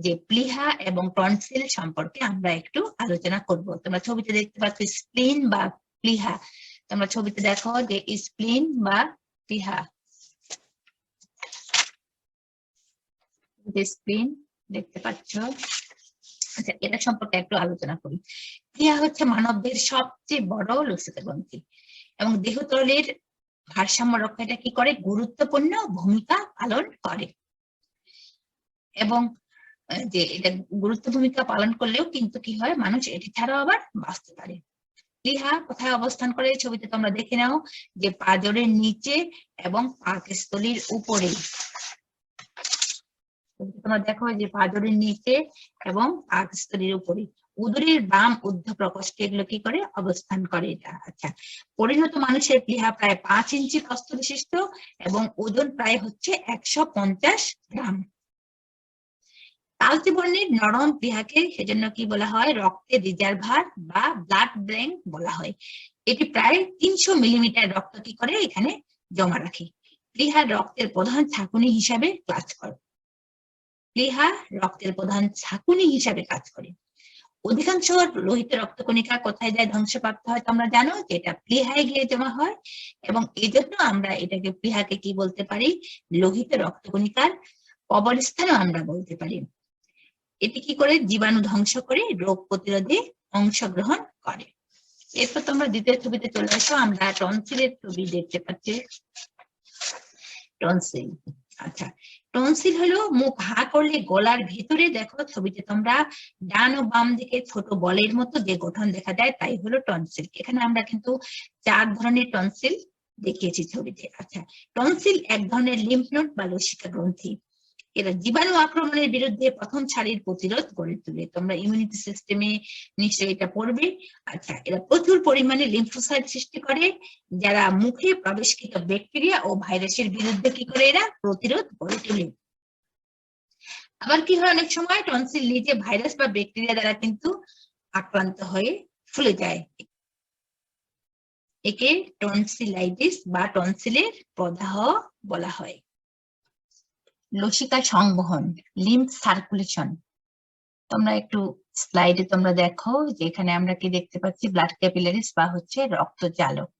যে প্লিহা এবং টনসিল সম্পর্কে আমরা একটু আলোচনা করব। তোমরা ছবিতে দেখতে পাচ্ছ স্প্লিন বা প্লিহা। তোমরা ছবিতে দেখো যে স্প্লিন বা প্লিহা, স্প্লিন দেখতে পাচ্ছ। আচ্ছা, এটা সম্পর্কে একটু আলোচনা করি। প্লিহা হচ্ছে মানবদের সবচেয়ে বড় লসিকা গ্রন্থি এবং দেহতলের ভারসাম্য রক্ষাটা কি করে? গুরুত্বপূর্ণ ভূমিকা পালন করে। এবং যে এটা গুরুত্বপূর্ণ ভূমিকা পালন করলেও কিন্তু কি হয়? মানুষ এটি ছাড়াও আবার বাঁচতে পারে। প্লিহা কোথায় অবস্থান করে? ছবিতে তোমরা দেখে নাও যে পাঁজরের নিচে এবং পাকস্থলীর উপরে। তোমরা দেখো যে পাঁজরের নিচে এবং পাকস্থলীর উপরে, উদরের বাম ঊর্ধ্ব প্রকোষ্ঠে এগুলো কি করে? অবস্থান করে এটা। আচ্ছা, পরিণত মানুষের প্লিহা প্রায় 5 ইঞ্চি প্রস্থ বিশিষ্ট এবং ওজন প্রায় হচ্ছে 150 গ্রাম। কালচে বর্ণের নরম প্লীহাকে সেজন্য কি বলা হয়, রক্তের রিজার্ভার বা ব্লাড ব্যাংক বলা হয়। এটি প্রায় 300 মিলিমিটার রক্ত কি করে এখানে জমা রাখে। প্লীহা রক্তের প্রধান ছাঁকুনি হিসাবে কাজ করে। প্লীহা রক্তের প্রধান ছাঁকুনি হিসাবে কাজ করে। অধিকাংশ লোহিত রক্তকণিকা কোথায় যায় ধ্বংসপ্রাপ্ত হয় তোমরা জানো, যে এটা প্লীহায় গিয়ে জমা হয়, এবং এজন্য আমরা এটাকে প্লীহাকে কি বলতে পারি, লোহিত রক্তকণিকার কবরস্থানও আমরা বলতে পারি। এটি কি করে, জীবাণু ধ্বংস করে রোগ প্রতিরোধে অংশগ্রহণ করে। এরপর তোমরা দ্বিতীয় ছবিতে চলে আসো, আমরা টনসিলের ছবি দেখতে পাচ্ছি। টনসিল, আচ্ছা, টনসিল হলো মুখ হা করলে গলার ভেতরে, দেখো ছবিতে তোমরা ডান ও বাম দিকে ছোট বলের মতো যে গঠন দেখা যায় তাই হলো টনসিল। এখানে আমরা কিন্তু 4 ধরনের টনসিল দেখিয়েছি ছবিতে। আচ্ছা, টনসিল এক ধরনের লিম্ফ নোড বা লসিকা গ্রন্থি। এরা জীবাণু আক্রমণের বিরুদ্ধে প্রথম সারির প্রতিরোধ গড়ে তোলে। তোমরা ইমিউনিটি সিস্টেমে নিশ্চয়ই এটা পড়বে। আচ্ছা, এরা প্রচুর পরিমাণে লিম্ফোসাইট সৃষ্টি করে, যারা মুখে প্রবেশকৃত ব্যাকটেরিয়া ও ভাইরাসের বিরুদ্ধে কি করে এরা প্রতিরোধ গড়ে তোলে। আবার কি হয়, অনেক সময় টনসিল নিজে ভাইরাস বা ব্যাকটেরিয়া দ্বারা কিন্তু আক্রান্ত হয়ে ফুলে যায়। একে টনসিলাইটিস বা টনসিলের প্রদাহ বলা হয়। লসিকা সংবহন, লিম্ফ সার্কুলেশন। তোমরা একটু স্লাইডে তোমরা দেখো যে এখানে আমরা কি দেখতে পাচ্ছি, ব্লাড ক্যাপিলারিস বা হচ্ছে রক্তজালক।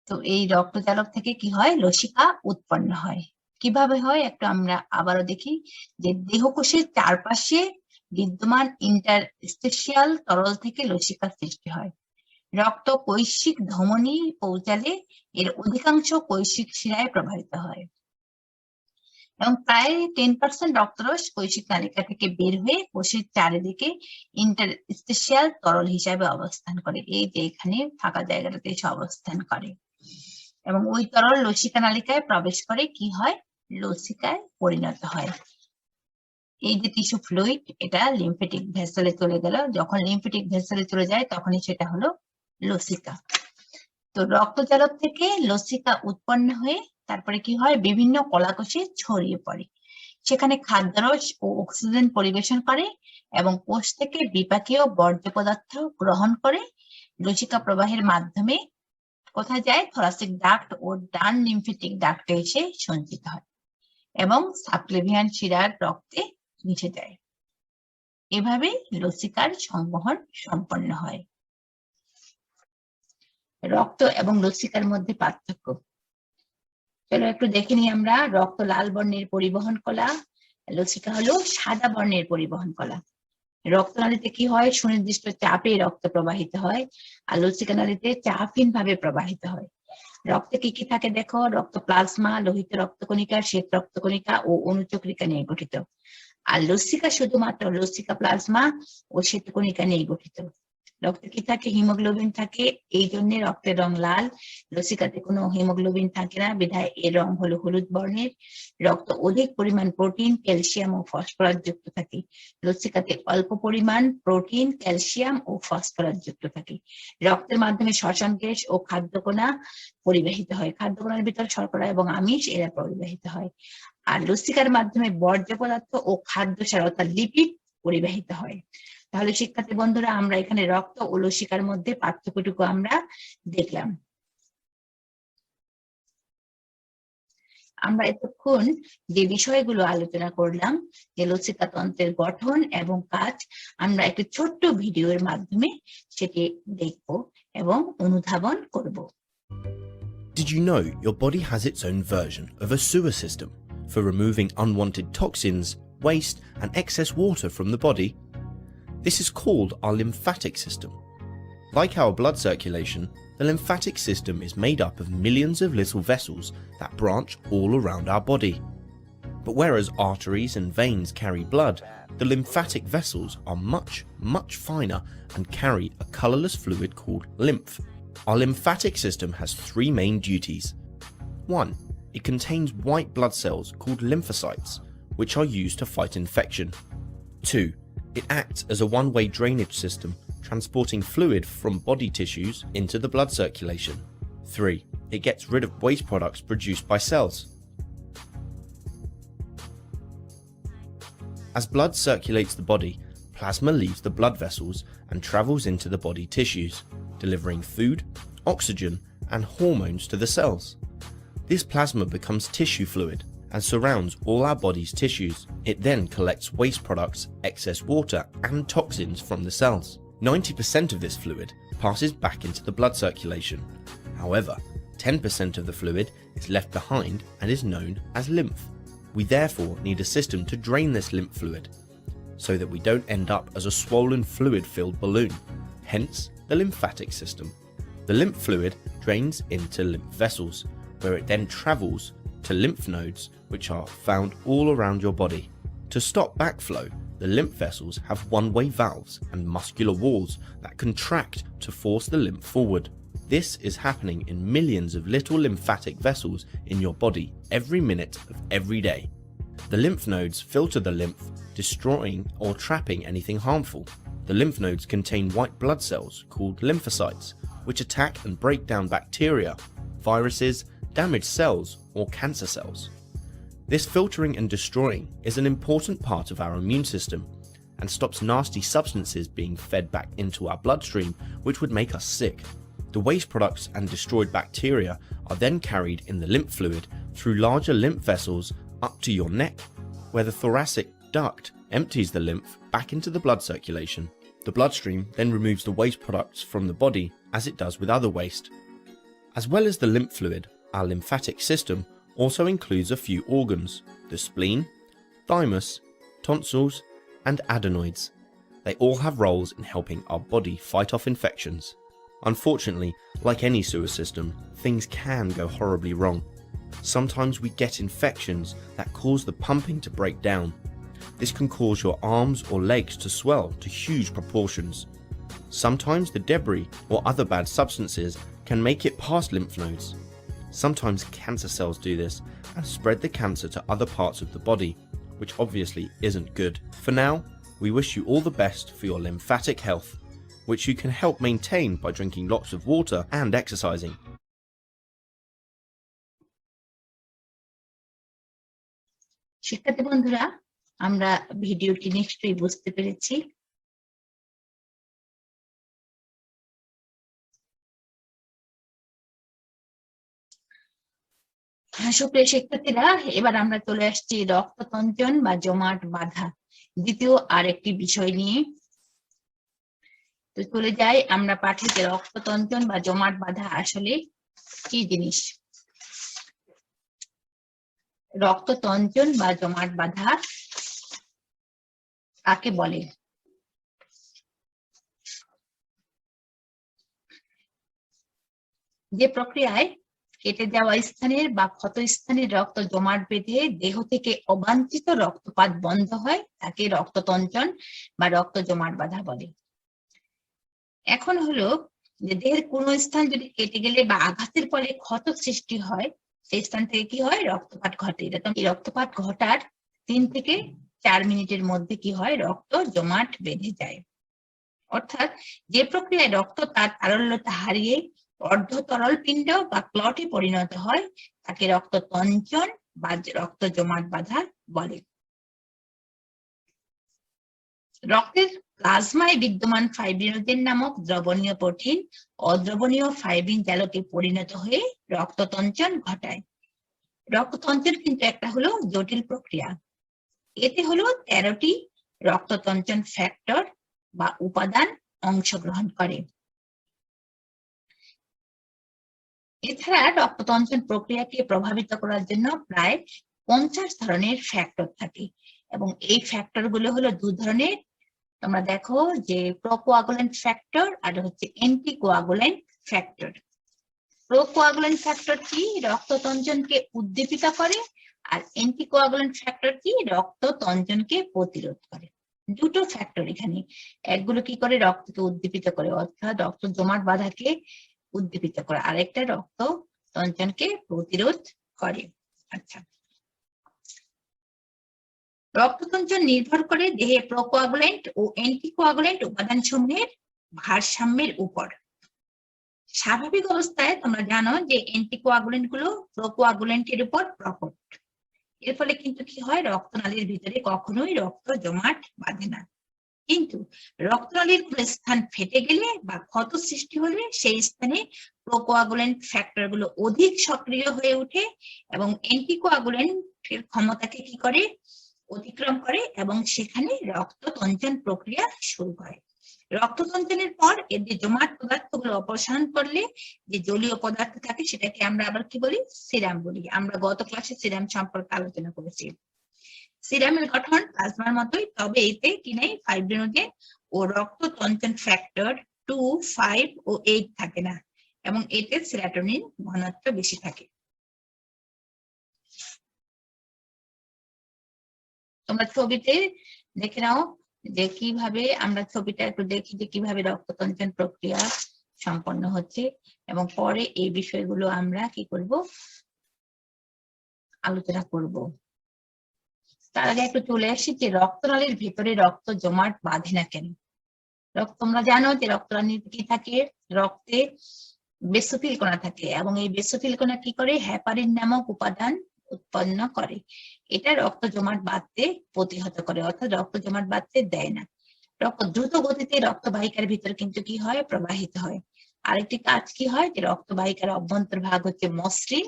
তো এই রক্তজালক থেকে কি হয়, লসিকা উৎপন্ন হয়। কিভাবে হয় একটু আমরা আবারও দেখি, যে দেহকোষের চারপাশে বিদ্যমান ইন্টারস্টেশিয়াল তরল থেকে লসিকা সৃষ্টি হয়। রক্ত কৈশিক ধমনী পৌঁছালে এর অধিকাংশ কৈশিক শিরায় প্রবাহিত হয়, এবং প্রায় 10% রক্তরস কৈশিক নালিকা থেকে বের হয়ে কোষের চারিদিকে ইন্টারস্টেশিয়াল তরল হিসাবে অবস্থান করে। এই যে এখানে ফাঁকা জায়গাটাতে এসে অবস্থান করে, এবং ওই তরল লসিকা নালিকায় প্রবেশ করে কি হয়, লসিকায় পরিণত হয়। এই যে টিস্যু ফ্লুইড, এটা লিম্ফেটিক ভেসেলে চলে গেল। যখন লিম্ফেটিক ভেসেলে চলে যায় তখনই সেটা হলো লসিকা। তো রক্তজালক থেকে লসিকা উৎপন্ন হয়ে তারপরে কি হয়, বিভিন্ন কলাকোষে ছড়িয়ে পড়ে। সেখানে খাদ্যরস ও অক্সিজেন পরিবেশন করে এবং কোষ থেকে বিপাকীয় বর্জ্য পদার্থ গ্রহণ করে লসিকা প্রবাহের মাধ্যমে কোথায় যায়, থোরাসিক ডাক্ট ও ডান লিম্ফেটিক ডাক্টে এসে সঞ্চিত হয় এবং সাবক্লেভিয়ান শিরার রক্তে মিশে যায়। এভাবে লসিকার সংবহন সম্পন্ন হয়। রক্ত এবং লসিকার মধ্যে পার্থক্য চলো একটু দেখে নিই আমরা। রক্ত লাল বর্ণের পরিবহন কলা, লসিকা হলো সাদা বর্ণের পরিবহন কলা। রক্তনালীতে কি হয়, সুনির্দিষ্ট চাপে রক্ত প্রবাহিত হয়, আর লসিকা নালীতে চাপহীন ভাবে প্রবাহিত হয়। রক্তে কি কি থাকে দেখো, রক্ত প্লাজমা, লোহিত রক্তকণিকা, শ্বেত রক্তকণিকা ও অনুচক্রিকা নিয়ে গঠিত। আর লসিকা শুধুমাত্র লসিকা প্লাজমা ও শ্বেতকণিকা নিয়ে গঠিত। রক্তে কি থাকে, হিমোগ্লোবিন থাকে, এই জন্য রক্তের রং লাল। লসিকাতে কোনো হিমোগ্লোবিন থাকে না, বিধায় এর রং হলো হলুদ বর্ণের। রক্ত অধিক পরিমাণ প্রোটিন, ক্যালসিয়াম ও ফসফরাস যুক্ত থাকে। লসিকাতে অল্প পরিমাণ প্রোটিন, ক্যালসিয়াম ও ফসফরাস যুক্ত থাকে। রক্তের মাধ্যমে শ্বসন গ্যাস ও খাদ্যকণা পরিবাহিত হয়। খাদ্যকণার ভিতর শর্করা এবং আমিষ এরা পরিবাহিত হয়। আর লসিকার মাধ্যমে বর্জ্য পদার্থ ও খাদ্যসার অর্থাৎ লিপিড পরিবাহিত হয়। তাহলে শিক্ষার্থী বন্ধুরা, আমরা এখানে রক্ত ও লসিকার মধ্যে পার্থক্যটুকু আমরা দেখলাম। আমরা এতক্ষণ যে বিষয়গুলো আলোচনা করলাম, যে লসিকা তন্ত্রের গঠন এবং কাজ, আমরা একটি ছোট্ট ভিডিওর মাধ্যমে সেটি দেখব এবং অনুধাবন করব। Did you know your body has its own version of a sewer system for removing unwanted toxins, waste, and excess water from the body? This is called our lymphatic system. Like our blood circulation, the lymphatic system is made up of millions of little vessels that branch all around our body. But whereas arteries and veins carry blood, the lymphatic vessels are much finer and carry a colourless fluid called lymph. Our lymphatic system has 3 main duties. 1. It contains white blood cells called lymphocytes, which are used to fight infection. 2. It acts as a one-way drainage system, transporting fluid from body tissues into the blood circulation. 3. It gets rid of waste products produced by cells. As blood circulates the body, plasma leaves the blood vessels and travels into the body tissues, delivering food, oxygen, and hormones to the cells. This plasma becomes tissue fluid and surrounds all our body's tissues. It then collects waste products, excess water, and toxins from the cells. 90% of this fluid passes back into the blood circulation. However, 10% of the fluid is left behind and is known as lymph. We therefore need a system to drain this lymph fluid, so that we don't end up as a swollen fluid-filled balloon, hence the lymphatic system. The lymph fluid drains into lymph vessels, where it then travels to lymph nodes, which are found all around your body. To stop backflow, the lymph vessels have one-way valves and muscular walls that contract to force the lymph forward. This is happening in millions of little lymphatic vessels in your body every minute of every day. The lymph nodes filter the lymph, destroying or trapping anything harmful. The lymph nodes contain white blood cells called lymphocytes, which attack and break down bacteria, viruses, damaged cells, or cancer cells. This filtering and destroying is an important part of our immune system and stops nasty substances being fed back into our bloodstream, which would make us sick. The waste products and destroyed bacteria are then carried in the lymph fluid through larger lymph vessels up to your neck, where the thoracic duct empties the lymph back into the blood circulation. The bloodstream then removes the waste products from the body as it does with other waste. As well as the lymph fluid, our lymphatic system also includes a few organs: the spleen, thymus, tonsils, and adenoids. They all have roles in helping our body fight off infections. Unfortunately, like any sewer system, things can go horribly wrong. Sometimes we get infections that cause the pumping to break down. This can cause your arms or legs to swell to huge proportions. Sometimes the debris or other bad substances can make it past lymph nodes. Sometimes cancer cells do this and spread the cancer to other parts of the body, which obviously isn't good. For now, we wish you all the best for your lymphatic health, which you can help maintain by drinking lots of water and exercising. শিক্ষার্থী বন্ধুরা, আমরা ভিডিওটি নিশ্চয়ই বুঝতে পেরেছি। সুপ্রিয় শিক্ষার্থীরা, এবার আমরা চলে আসছি রক্ততঞ্চন বা জমাট বাঁধা, দ্বিতীয় আরেকটি বিষয় নিয়ে। তো চলে যাই আমরা পাঠে, যে রক্ততঞ্চন বা জমাট বাঁধা আসলে কি জিনিস। রক্ততঞ্চন বা জমাট বাঁধা কাকে বলে? যে প্রক্রিয়ায় কেটে যাওয়া স্থানের বা ক্ষত স্থানের রক্ত জমাট বেঁধে দেহ থেকে অবাঞ্ছিত রক্তপাত বন্ধ হয়, তাকে রক্ততঞ্চন বা রক্ত জমাট বাঁধা বলে। এখন হলো যে দেহের কোনো স্থান যদি কেটে গেলে বা আঘাতের ফলে ক্ষত সৃষ্টি হয়, সেই স্থান থেকে কি হয়? রক্তপাত ঘটে। এরকম রক্তপাত ঘটার 3 থেকে 4 মিনিটের মধ্যে কি হয়? রক্ত জমাট বেঁধে যায়। অর্থাৎ যে প্রক্রিয়ায় রক্ত তার তারল্যতা হারিয়ে অর্ধ তরল পিণ্ড বা ক্লটে পরিণত হয়, তাকে রক্ততঞ্চন বা রক্ত জমাট বাঁধা বলে। রক্তের প্লাজমায় বিদ্যমান ফাইব্রিনোজেন নামক দ্রবণীয় প্রোটিন অদ্রবণীয় ফাইব্রিন জালকে পরিণত হয়ে রক্ততঞ্চন ঘটায়। রক্ততঞ্চন কিন্তু একটা হলো জটিল প্রক্রিয়া। এতে হলো 13টি রক্ততঞ্চন ফ্যাক্টর বা উপাদান অংশগ্রহণ করে। এছাড়া রক্ততঞ্চন প্রক্রিয়াকে প্রভাবিত করার জন্য প্রায় 50 ধরনের ফ্যাক্টর থাকে, এবং এই ফ্যাক্টর গুলো হলো 2 ধরনের। তোমরা দেখো যে প্রোকোয়াগুলেন্ট ফ্যাক্টর আর হচ্ছে অ্যান্টিকোয়াগুলেন্ট ফ্যাক্টর। প্রোকোয়াগুলেন্ট ফ্যাক্টর কি? রক্ততঞ্চনকে উদ্দীপিত করে, আর অ্যান্টিকোয়াগুলেন্ট ফ্যাক্টর কি? রক্ততঞ্চনকে প্রতিরোধ করে। দুটো ফ্যাক্টর এখানে, একগুলো কি করে? রক্তকে উদ্দীপিত করে, অর্থাৎ রক্ত জমাট বাঁধাকে উদ্দীপিত করে, আরেকটা রক্ততঞ্চনকে প্রতিরোধ করে। আচ্ছা, রক্ততঞ্চন নির্ভর করে দেহে প্রোকোয়াগুলেন্ট ও অ্যান্টিকোয়াগুলেন্ট উপাদান সমূহের ভারসাম্যের উপর। স্বাভাবিক অবস্থায় তোমরা জানো যে অ্যান্টিকোয়াগুলেন্ট গুলো প্রোকোয়াগুলেন্টের উপর প্রকট, এর ফলে কিন্তু কি হয়, রক্তনালীর ভিতরে কখনোই রক্ত জমাট বাঁধে না। কিন্তু রক্তনালীর কোন স্থান ফেটে গেলে বা ক্ষত সৃষ্টি হলে সেই স্থানে প্রোকোয়াগুলেন্ট ফ্যাক্টর গুলো অধিক সক্রিয় হয়ে ওঠে এবং অ্যান্টিকোয়াগুলেন্টের ক্ষমতাকে কি করে, অতিক্রম করে এবং সেখানে রক্ততঞ্চন প্রক্রিয়া শুরু হয়। রক্ততঞ্চনের পর এর যে জমাট পদার্থগুলো অপসারণ করলে যে জলীয় পদার্থ থাকে সেটাকে আমরা আবার কি বলি, সিরাম বলি। আমরা গত ক্লাসে সিরাম সম্পর্কে আলোচনা করেছি। সিরামের গঠন প্লাজমার মতোই, তবে এতে কি নেই, ফাইব্রিনোজেন ও রক্ততঞ্চন ফ্যাক্টর 2, 5 ও 8 থাকে না এবং এতে সেরাটোনিন ঘনত্ব বেশি থাকে। তোমরা ছবিতে দেখে নাও যে কিভাবে, আমরা ছবিটা একটু দেখি যে কিভাবে রক্ততঞ্চন প্রক্রিয়া সম্পন্ন হচ্ছে এবং পরে এই বিষয়গুলো আমরা কি করব, আলোচনা করব। তার আগে একটু চলে আসি যে রক্তনালীর ভিতরে রক্ত জমাট বাঁধে না কেন। তোমরা জানো যে রক্তনালীতে কি থাকে, রক্তে বেসোফিল কণা থাকে এবং এই বেসোফিল কণা কি করে, হেপারিন নামক উপাদান উৎপন্ন করে। এটা রক্ত জমাট বাঁধতে প্রতিহত করে, অর্থাৎ রক্ত জমাট বাঁধতে দেয় না। রক্ত দ্রুত গতিতে রক্তবাহিকার ভিতরে কিন্তু কি হয়, প্রবাহিত হয়। আরেকটি কাজ কি হয়, যে রক্তবাহিকার অভ্যন্তর ভাগ হচ্ছে মসৃণ,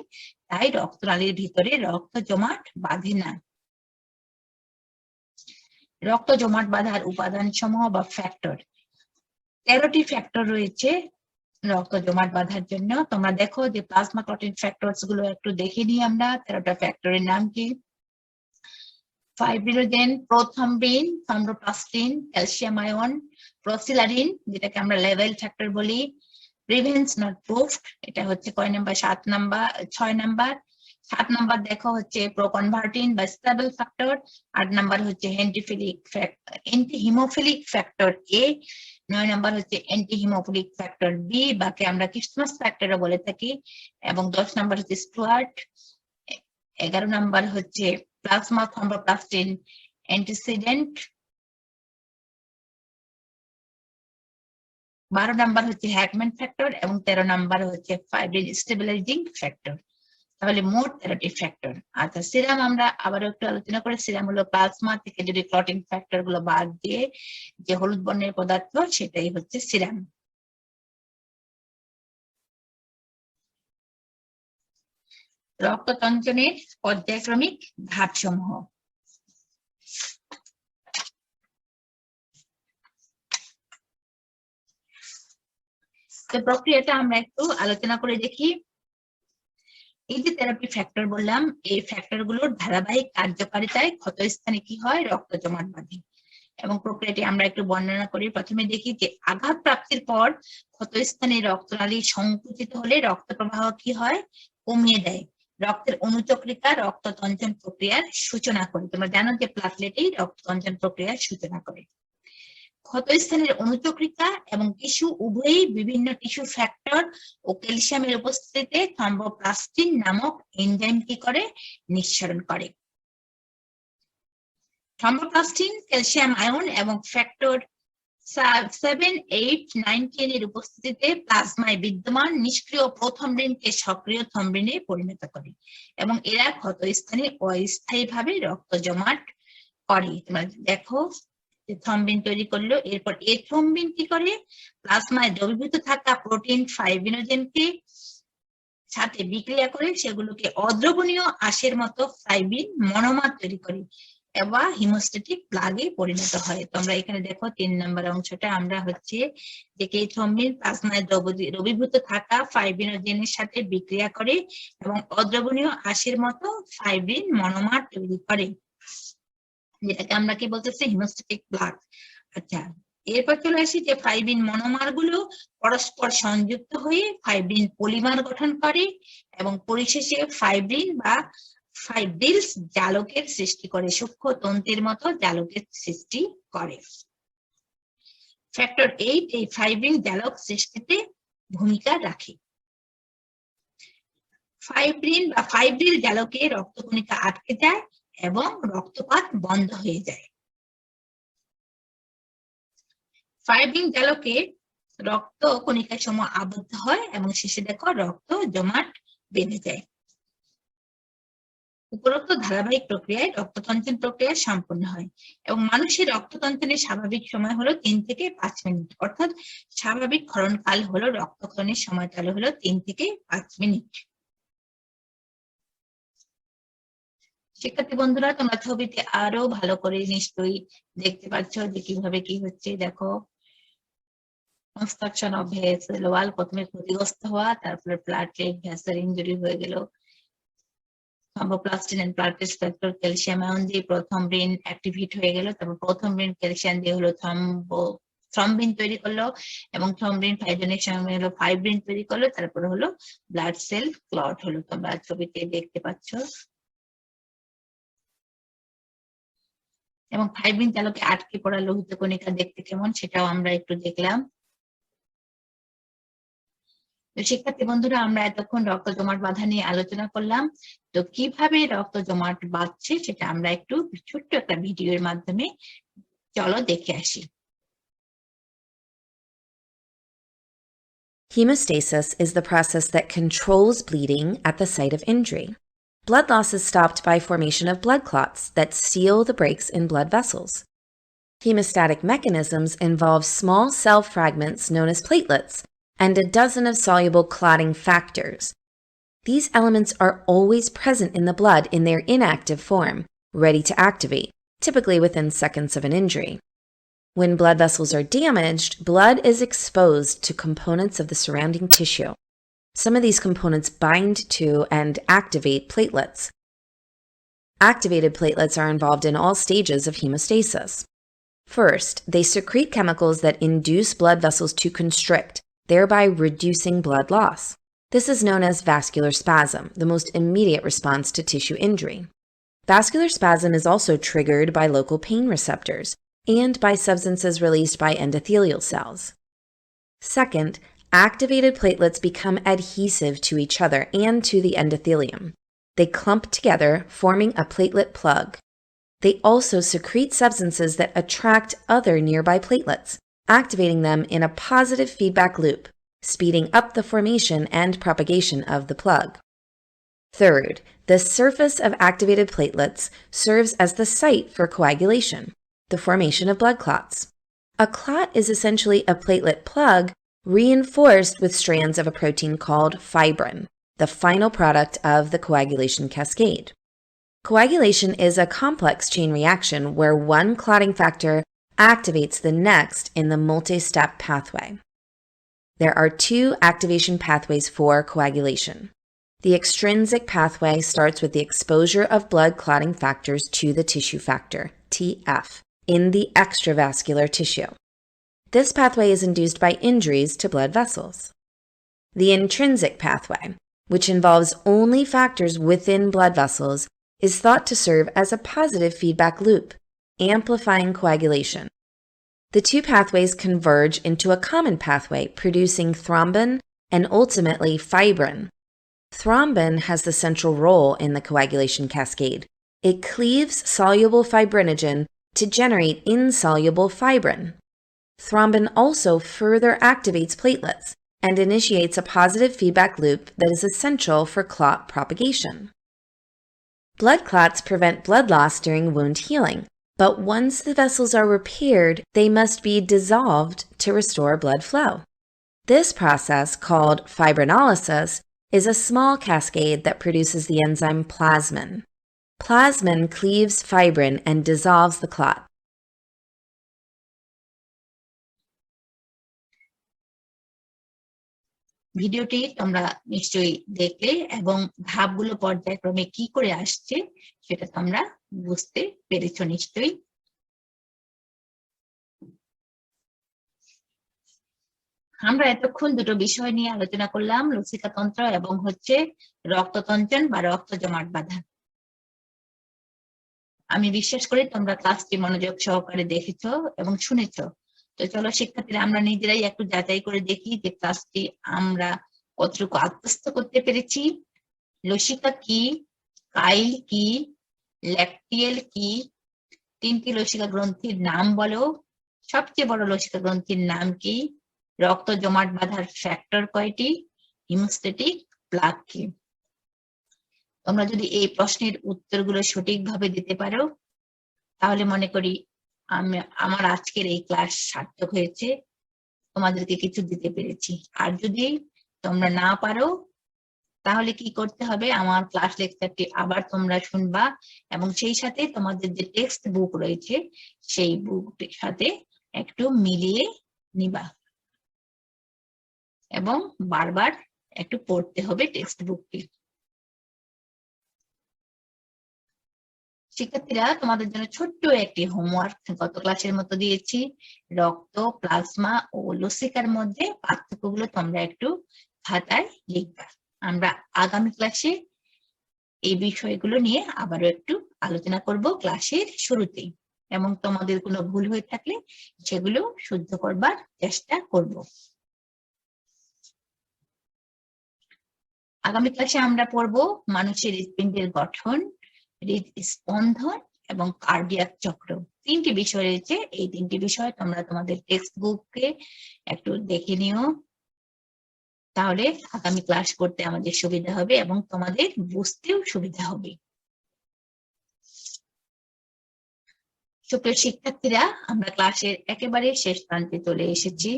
তাই রক্তনালীর ভিতরে রক্ত জমাট বাঁধে না। রক্ত জমাট বাঁধার উপাদান সমূহ বা ফ্যাক্টর, 13টি ফ্যাক্টর রয়েছে রক্ত জমাট বাঁধার জন্য। তোমরা দেখো যে প্লাজমা ক্লটিং ফ্যাক্টরস গুলো একটু দেখে নিই আমরা। 13টা ফ্যাক্টরের নাম কি, fibrinogen, prothrombin, thromboplastin, calcium ion, proaccelerin যেটাকে আমরা লেভেল ফ্যাক্টর বলি, প্রিভেন্স নট প্রুফড, এটা হচ্ছে কয় নাম্বার, 6 নাম্বার। 7 নাম্বার দেখো হচ্ছে প্রোকনভার্টিন বা স্টেবল ফ্যাক্টর। 8 নাম্বার হচ্ছে অ্যান্টিহিমোফিলিক ফ্যাক্টর এ। 9 নাম্বার হচ্ছে অ্যান্টিহিমোফিলিক ফ্যাক্টর বি, বাকে আমরা ক্রিসমাস ফ্যাক্টরও বলে থাকি। এবং 10 নাম্বার হচ্ছে স্টুয়ার্ট। 11 নাম্বার হচ্ছে প্লাজমা থ্রম্বোপ্লাস্টিন অ্যান্টিসিডেন্ট। 12 নাম্বার হচ্ছে হ্যাকম্যান ফ্যাক্টর এবং 13 নাম্বার হচ্ছে ফাইব্রিন স্টেবিলাইজিং ফ্যাক্টর। তাহলে মোট 13টি ফ্যাক্টর। আচ্ছা, সিরাম আমরা আবার একটু আলোচনা করি। সিরাম হলো প্লাজমা থেকে যদি ক্লটিং ফ্যাক্টর গুলো বাদ দিয়ে যে হলুদ বর্ণের পদার্থ, সেটাই হচ্ছে সিরাম। রক্ততঞ্চনের পর্যায়ক্রমিক ধাপসমূহ। তো প্রক্রিয়াটা আমরা একটু আলোচনা করে দেখি। এই যে 13টি ফ্যাক্টর বললাম, এই ফ্যাক্টর গুলোর ধারাবাহিক কার্যকারিতায় ক্ষতস্থানে কি হয়, রক্ত জমাট বাঁধে। এবং প্রক্রিয়াটি আমরা একটু বর্ণনা করি। প্রথমে দেখি যে আঘাত প্রাপ্তির পর ক্ষতস্থানে রক্তনালী সংকুচিত হলে রক্ত প্রবাহ কি হয়, কমিয়ে দেয়। রক্তের অনুচক্রিকা রক্ততঞ্চন প্রক্রিয়ার সূচনা করে। তোমরা জানো যে প্লাটলেটই রক্ততঞ্চন প্রক্রিয়ার সূচনা করে। ক্ষতস্থানের অনুচক্রিকা এবং টিস্যু উভয়ই বিভিন্ন টিস্যু ফ্যাক্টর ও ক্যালসিয়ামের উপস্থিতিতে থ্রম্বোপ্লাস্টিন নামক এনজাইম কি করে, নিঃসরণ করে। থ্রম্বোপ্লাস্টিন, ক্যালসিয়াম আয়ন এবং ফ্যাক্টর 7, 8, 9, 10 এর উপস্থিতিতে প্লাজমায় বিদ্যমান নিষ্ক্রিয় প্রোথ্রম্বিনকে সক্রিয় থ্রম্বিনে পরিণত করে এবং এরা ক্ষতস্থানে অস্থায়ীভাবে রক্ত জমাট করে। তোমরা দেখো যে থ্রম্বিন তৈরি করলো, এরপর এই থ্রম্বিন কি করে, প্লাজমায় দ্রবীভূত থাকা প্রোটিন ফাইব্রিনোজেনকে সাথে বিক্রিয়া করে সেগুলোকে অদ্রবণীয় আঁশের মতো ফাইব্রিন মনোমার তৈরি করে বা হিমোস্ট্যাটিক প্লাগে পরিণত হয়। তোমরা এখানে দেখো 3 নম্বর অংশটা, আমরা হচ্ছে যে এই থ্রম্বিন প্লাজমায় দ্রবীভূত থাকা ফাইব্রিনোজেনের সাথে বিক্রিয়া করে এবং অদ্রবণীয় আঁশের মতো ফাইব্রিন মনোমার তৈরি করে, যেটাকে আমরা কি বলতেছি, হিমোস্ট্যাটিক প্লাগ। আচ্ছা, এরপর চলে আসি যে ফাইব্রিন মনোমার গুলো পরস্পর সংযুক্ত হয়ে ফাইব্রিন পলিমার গঠন করে এবং পরিশেষে ফাইব্রিন বা ফাইব্রিলস জালকের সৃষ্টি করে, সূক্ষ্ম তন্তুর মতো জালকের সৃষ্টি করে। ফ্যাক্টর 8 এই ফাইব্রিন জালক সৃষ্টিতে ভূমিকা রাখে। ফাইব্রিন বা ফাইব্রিল জালকে রক্তকণিকা আটকে যায় এবং রক্তপাত বন্ধ হয়ে যায়। ফাইব্রিন জালকে রক্ত কণিকা সমূহ আবদ্ধ হয় এবং শেষে দেখো রক্ত জমাট বেঁধে যায়। উপরোক্ত ধারাবাহিক প্রক্রিয়ায় রক্ততঞ্চন প্রক্রিয়া সম্পন্ন হয় এবং মানুষের রক্ততঞ্চনের স্বাভাবিক সময় হলো 3 থেকে 5 মিনিট, অর্থাৎ স্বাভাবিক ক্ষরণকাল হলো রক্তক্ষরণের সময়কাল হলো 3 থেকে 5 মিনিট। শিক্ষার্থী বন্ধুরা, তোমরা ছবিতে আরো ভালো করে নিশ্চয়ই দেখতে পাচ্ছ যে কিভাবে কি হচ্ছে। দেখো, কনস্ট্রাকশন অফ ভেসেল ওয়াল, প্রথমে ক্ষতিগ্রস্ত হওয়া, তারপরে প্লাটেট ভেসেল ইনজুরি হয়ে গেল, thromboplastin and platelet factor calcium ion দিয়ে প্রথম ব্রেন অ্যাক্টিভেট হয়ে গেল, তারপর প্রথম ব্রেন ক্যালসিয়াম দিয়ে হলো থ্রম্বিন তৈরি করলো এবং থ্রম্বিন ফাইব্রিনের সঙ্গে হলো ফাইব্রিন তৈরি করলো, তারপরে হলো ব্লাড সেল ক্লট হলো। তোমরা ছবিতে দেখতে পাচ্ছ এবং ফাইব্রিন চালকে আটকে পড়া লোহিত কণিকা দেখতে কেমন সেটাও আমরা একটু দেখলাম। তো শিক্ষার্থী বন্ধুরা, আমরা এতক্ষণ রক্ত জমাট বাঁধা নিয়ে আলোচনা করলাম। তো কিভাবে রক্ত জমাট বাঁধছে সেটা আমরা একটু ছোট্ট একটা ভিডিওর মাধ্যমে চলো দেখে আসি। Hemostasis is the process that controls bleeding at the site of injury. Blood loss is stopped by formation of blood clots that seal the breaks in blood vessels. Hemostatic mechanisms involve small cell fragments known as platelets and a dozen of soluble clotting factors. These elements are always present in the blood in their inactive form, ready to activate, typically within seconds of an injury. When blood vessels are damaged, blood is exposed to components of the surrounding tissue. Some of these components bind to and activate platelets. Activated platelets are involved in all stages of hemostasis. First, they secrete chemicals that induce blood vessels to constrict, thereby reducing blood loss. This is known as vascular spasm, the most immediate response to tissue injury. Vascular spasm is also triggered by local pain receptors and by substances released by endothelial cells. Second, activated platelets become adhesive to each other and to the endothelium. They clump together, forming a platelet plug. They also secrete substances that attract other nearby platelets, activating them in a positive feedback loop, speeding up the formation and propagation of the plug. Third, the surface of activated platelets serves as the site for coagulation, the formation of blood clots. A clot is essentially a platelet plug reinforced with strands of a protein called fibrin, the final product of the coagulation cascade. Coagulation is a complex chain reaction where one clotting factor activates the next in the multi-step pathway. There are two activation pathways for coagulation. The extrinsic pathway starts with the exposure of blood clotting factors to the tissue factor, TF, in the extravascular tissue. This pathway is induced by injuries to blood vessels. The intrinsic pathway, which involves only factors within blood vessels, is thought to serve as a positive feedback loop, amplifying coagulation. The two pathways converge into a common pathway, producing thrombin and ultimately fibrin. Thrombin has the central role in the coagulation cascade. It cleaves soluble fibrinogen to generate insoluble fibrin. Thrombin also further activates platelets and initiates a positive feedback loop that is essential for clot propagation. Blood clots prevent blood loss during wound healing, but once the vessels are repaired, they must be dissolved to restore blood flow. This process, called fibrinolysis, is a small cascade that produces the enzyme plasmin. Plasmin cleaves fibrin and dissolves the clot. ভিডিওটি তোমরা নিশ্চয়ই দেখলে এবং ধাপগুলো পর্যায়ক্রমে কি করে আসছে সেটা তোমরা বুঝতে পেরেছো নিশ্চয়ই। আমরা এতক্ষণ দুটো বিষয় নিয়ে আলোচনা করলাম, লসিকাতন্ত্র এবং রক্ততঞ্চন বা রক্ত জমাট বাঁধা। আমি বিশ্বাস করি তোমরা ক্লাসটি মনোযোগ সহকারে দেখেছো এবং শুনেছো। তো চলো শিক্ষার্থীরা, আমরা নিজেরাই একটু যাচাই করে দেখি যে ক্লাসটি আমরা কতটুকু আত্মস্থ করতে পেরেছি। লসিকা কি, কাইল কি, ল্যাকটিয়েল কি, তিনটি লসিকা গ্রন্থির নাম বলো, সবচেয়ে বড় লসিকা গ্রন্থির নাম কি, রক্ত জমাট বাঁধার ফ্যাক্টর কয়টি, হিমোস্ট্যাটিক প্লাগ কি। তোমরা যদি এই প্রশ্নের উত্তরগুলো সঠিকভাবে দিতে পারো তাহলে মনে করি আমার আজকের এই ক্লাস সার্থক হয়েছে, তোমাদেরকে কিছু দিতে পেরেছি। আর যদি তোমরা না পারো তাহলে কি করতে হবে, আমার ক্লাস লেকচারটি আবার তোমরা শুনবা এবং সেই সাথে তোমাদের যে টেক্সট বুক রয়েছে সেই বুকটির সাথে একটু মিলিয়ে নিবা এবং বারবার একটু পড়তে হবে টেক্সট বুকটি। শিক্ষার্থীরা, তোমাদের জন্য ছোট্ট একটি হোমওয়ার্ক গত ক্লাসের মতো দিয়েছি। রক্ত, প্লাজমা ও লসিকার মধ্যে পার্থক্যগুলো তোমরা একটু খাতায় লিখবা। আমরা আগামী ক্লাসে এই বিষয়গুলো নিয়ে আবারও একটু আলোচনা করব ক্লাসের শুরুতেই, এবং তোমাদের কোনো ভুল হয়ে থাকলে সেগুলো শুদ্ধ করবার চেষ্টা করব। আগামী ক্লাসে আমরা পড়ব মানুষের হৃৎপিণ্ডের গঠন, হৃদস্পন্দন এবং কার্ডিয়াক চক্র। তিনটি বিষয় রয়েছে, এই তিনটি বিষয় তোমরা তোমাদের টেক্সট বুকে একটু দেখে নিও, তাহলে আগামী ক্লাস করতে আমাদের সুবিধা হবে এবং তোমাদের বুঝতেও সুবিধা হবে। সুপ্রিয় শিক্ষার্থীরা, আমরা ক্লাসের একেবারে শেষ প্রান্তে চলে এসেছি।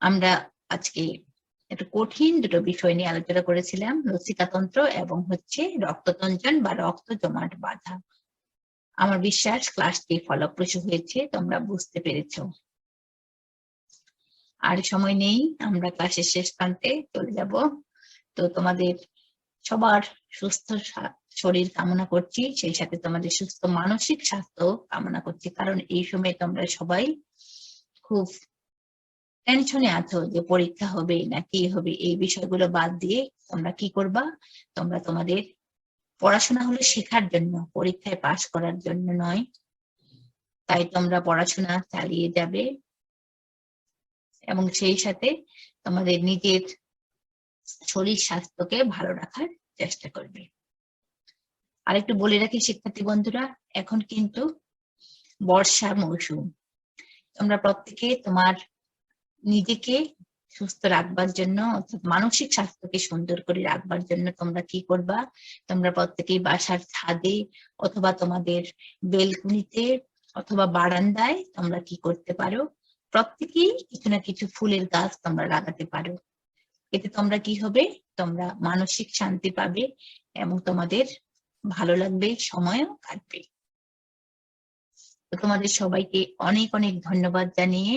আমরা আজকে একটু কঠিন দুটো বিষয় নিয়ে আলোচনা করেছিলাম, লসিকাতন্ত্র এবং রক্ততঞ্চন বা রক্ত জমাট বাঁধা। আমার বিশ্বাস ক্লাসটি ফলপ্রসূ হয়েছে, তোমরা বুঝতে পেরেছো। আর সময় নেই, আমরা ক্লাসের শেষ প্রান্তে চলে যাব। তো তোমাদের সবার সুস্থ শরীর কামনা করছি, সেই সাথে তোমাদের সুস্থ মানসিক স্বাস্থ্য কামনা করছি, কারণ এই সময় তোমরা সবাই খুব টেনশনে আছো যে পরীক্ষা হবে না কি হবে। এই বিষয়গুলো বাদ দিয়ে তোমরা কি করবা, তোমরা তোমাদের পড়াশোনা হলো শেখার জন্য, পরীক্ষায় পাশ করার জন্য নয়। তাই তোমরা পড়াশোনা চালিয়ে যাবে এবং সেই সাথে তোমাদের নিজের শরীর স্বাস্থ্যকে ভালো রাখার চেষ্টা করবে। আরেকটু বলে রাখি শিক্ষার্থী বন্ধুরা, এখন কিন্তু বর্ষা মৌসুম। তোমরা প্রত্যেকে তোমার নিজেকে সুস্থ রাখবার জন্য, অর্থাৎ মানসিক স্বাস্থ্যকে সুন্দর করে রাখবার জন্য তোমরা কি করবা, তোমরা প্রত্যেকেই বাসার ছাদে অথবা তোমাদের বেলকনিতে অথবা বারান্দায় তোমরা কি করতে পারো, প্রত্যেকেই কিছু না কিছু ফুলের গাছ তোমরা লাগাতে পারো। এতে তোমরা কি হবে, তোমরা মানসিক শান্তি পাবে এবং তোমাদের ভালো লাগবে, সময়ও কাটবে। তো তোমাদের সবাইকে অনেক অনেক ধন্যবাদ জানিয়ে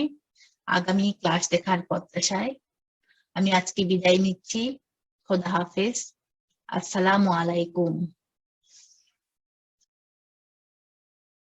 আগামী ক্লাস দেখার প্রত্যাশায় আমি আজকে বিদায় নিচ্ছি। খোদা হাফেজ। আসসালামু আলাইকুম।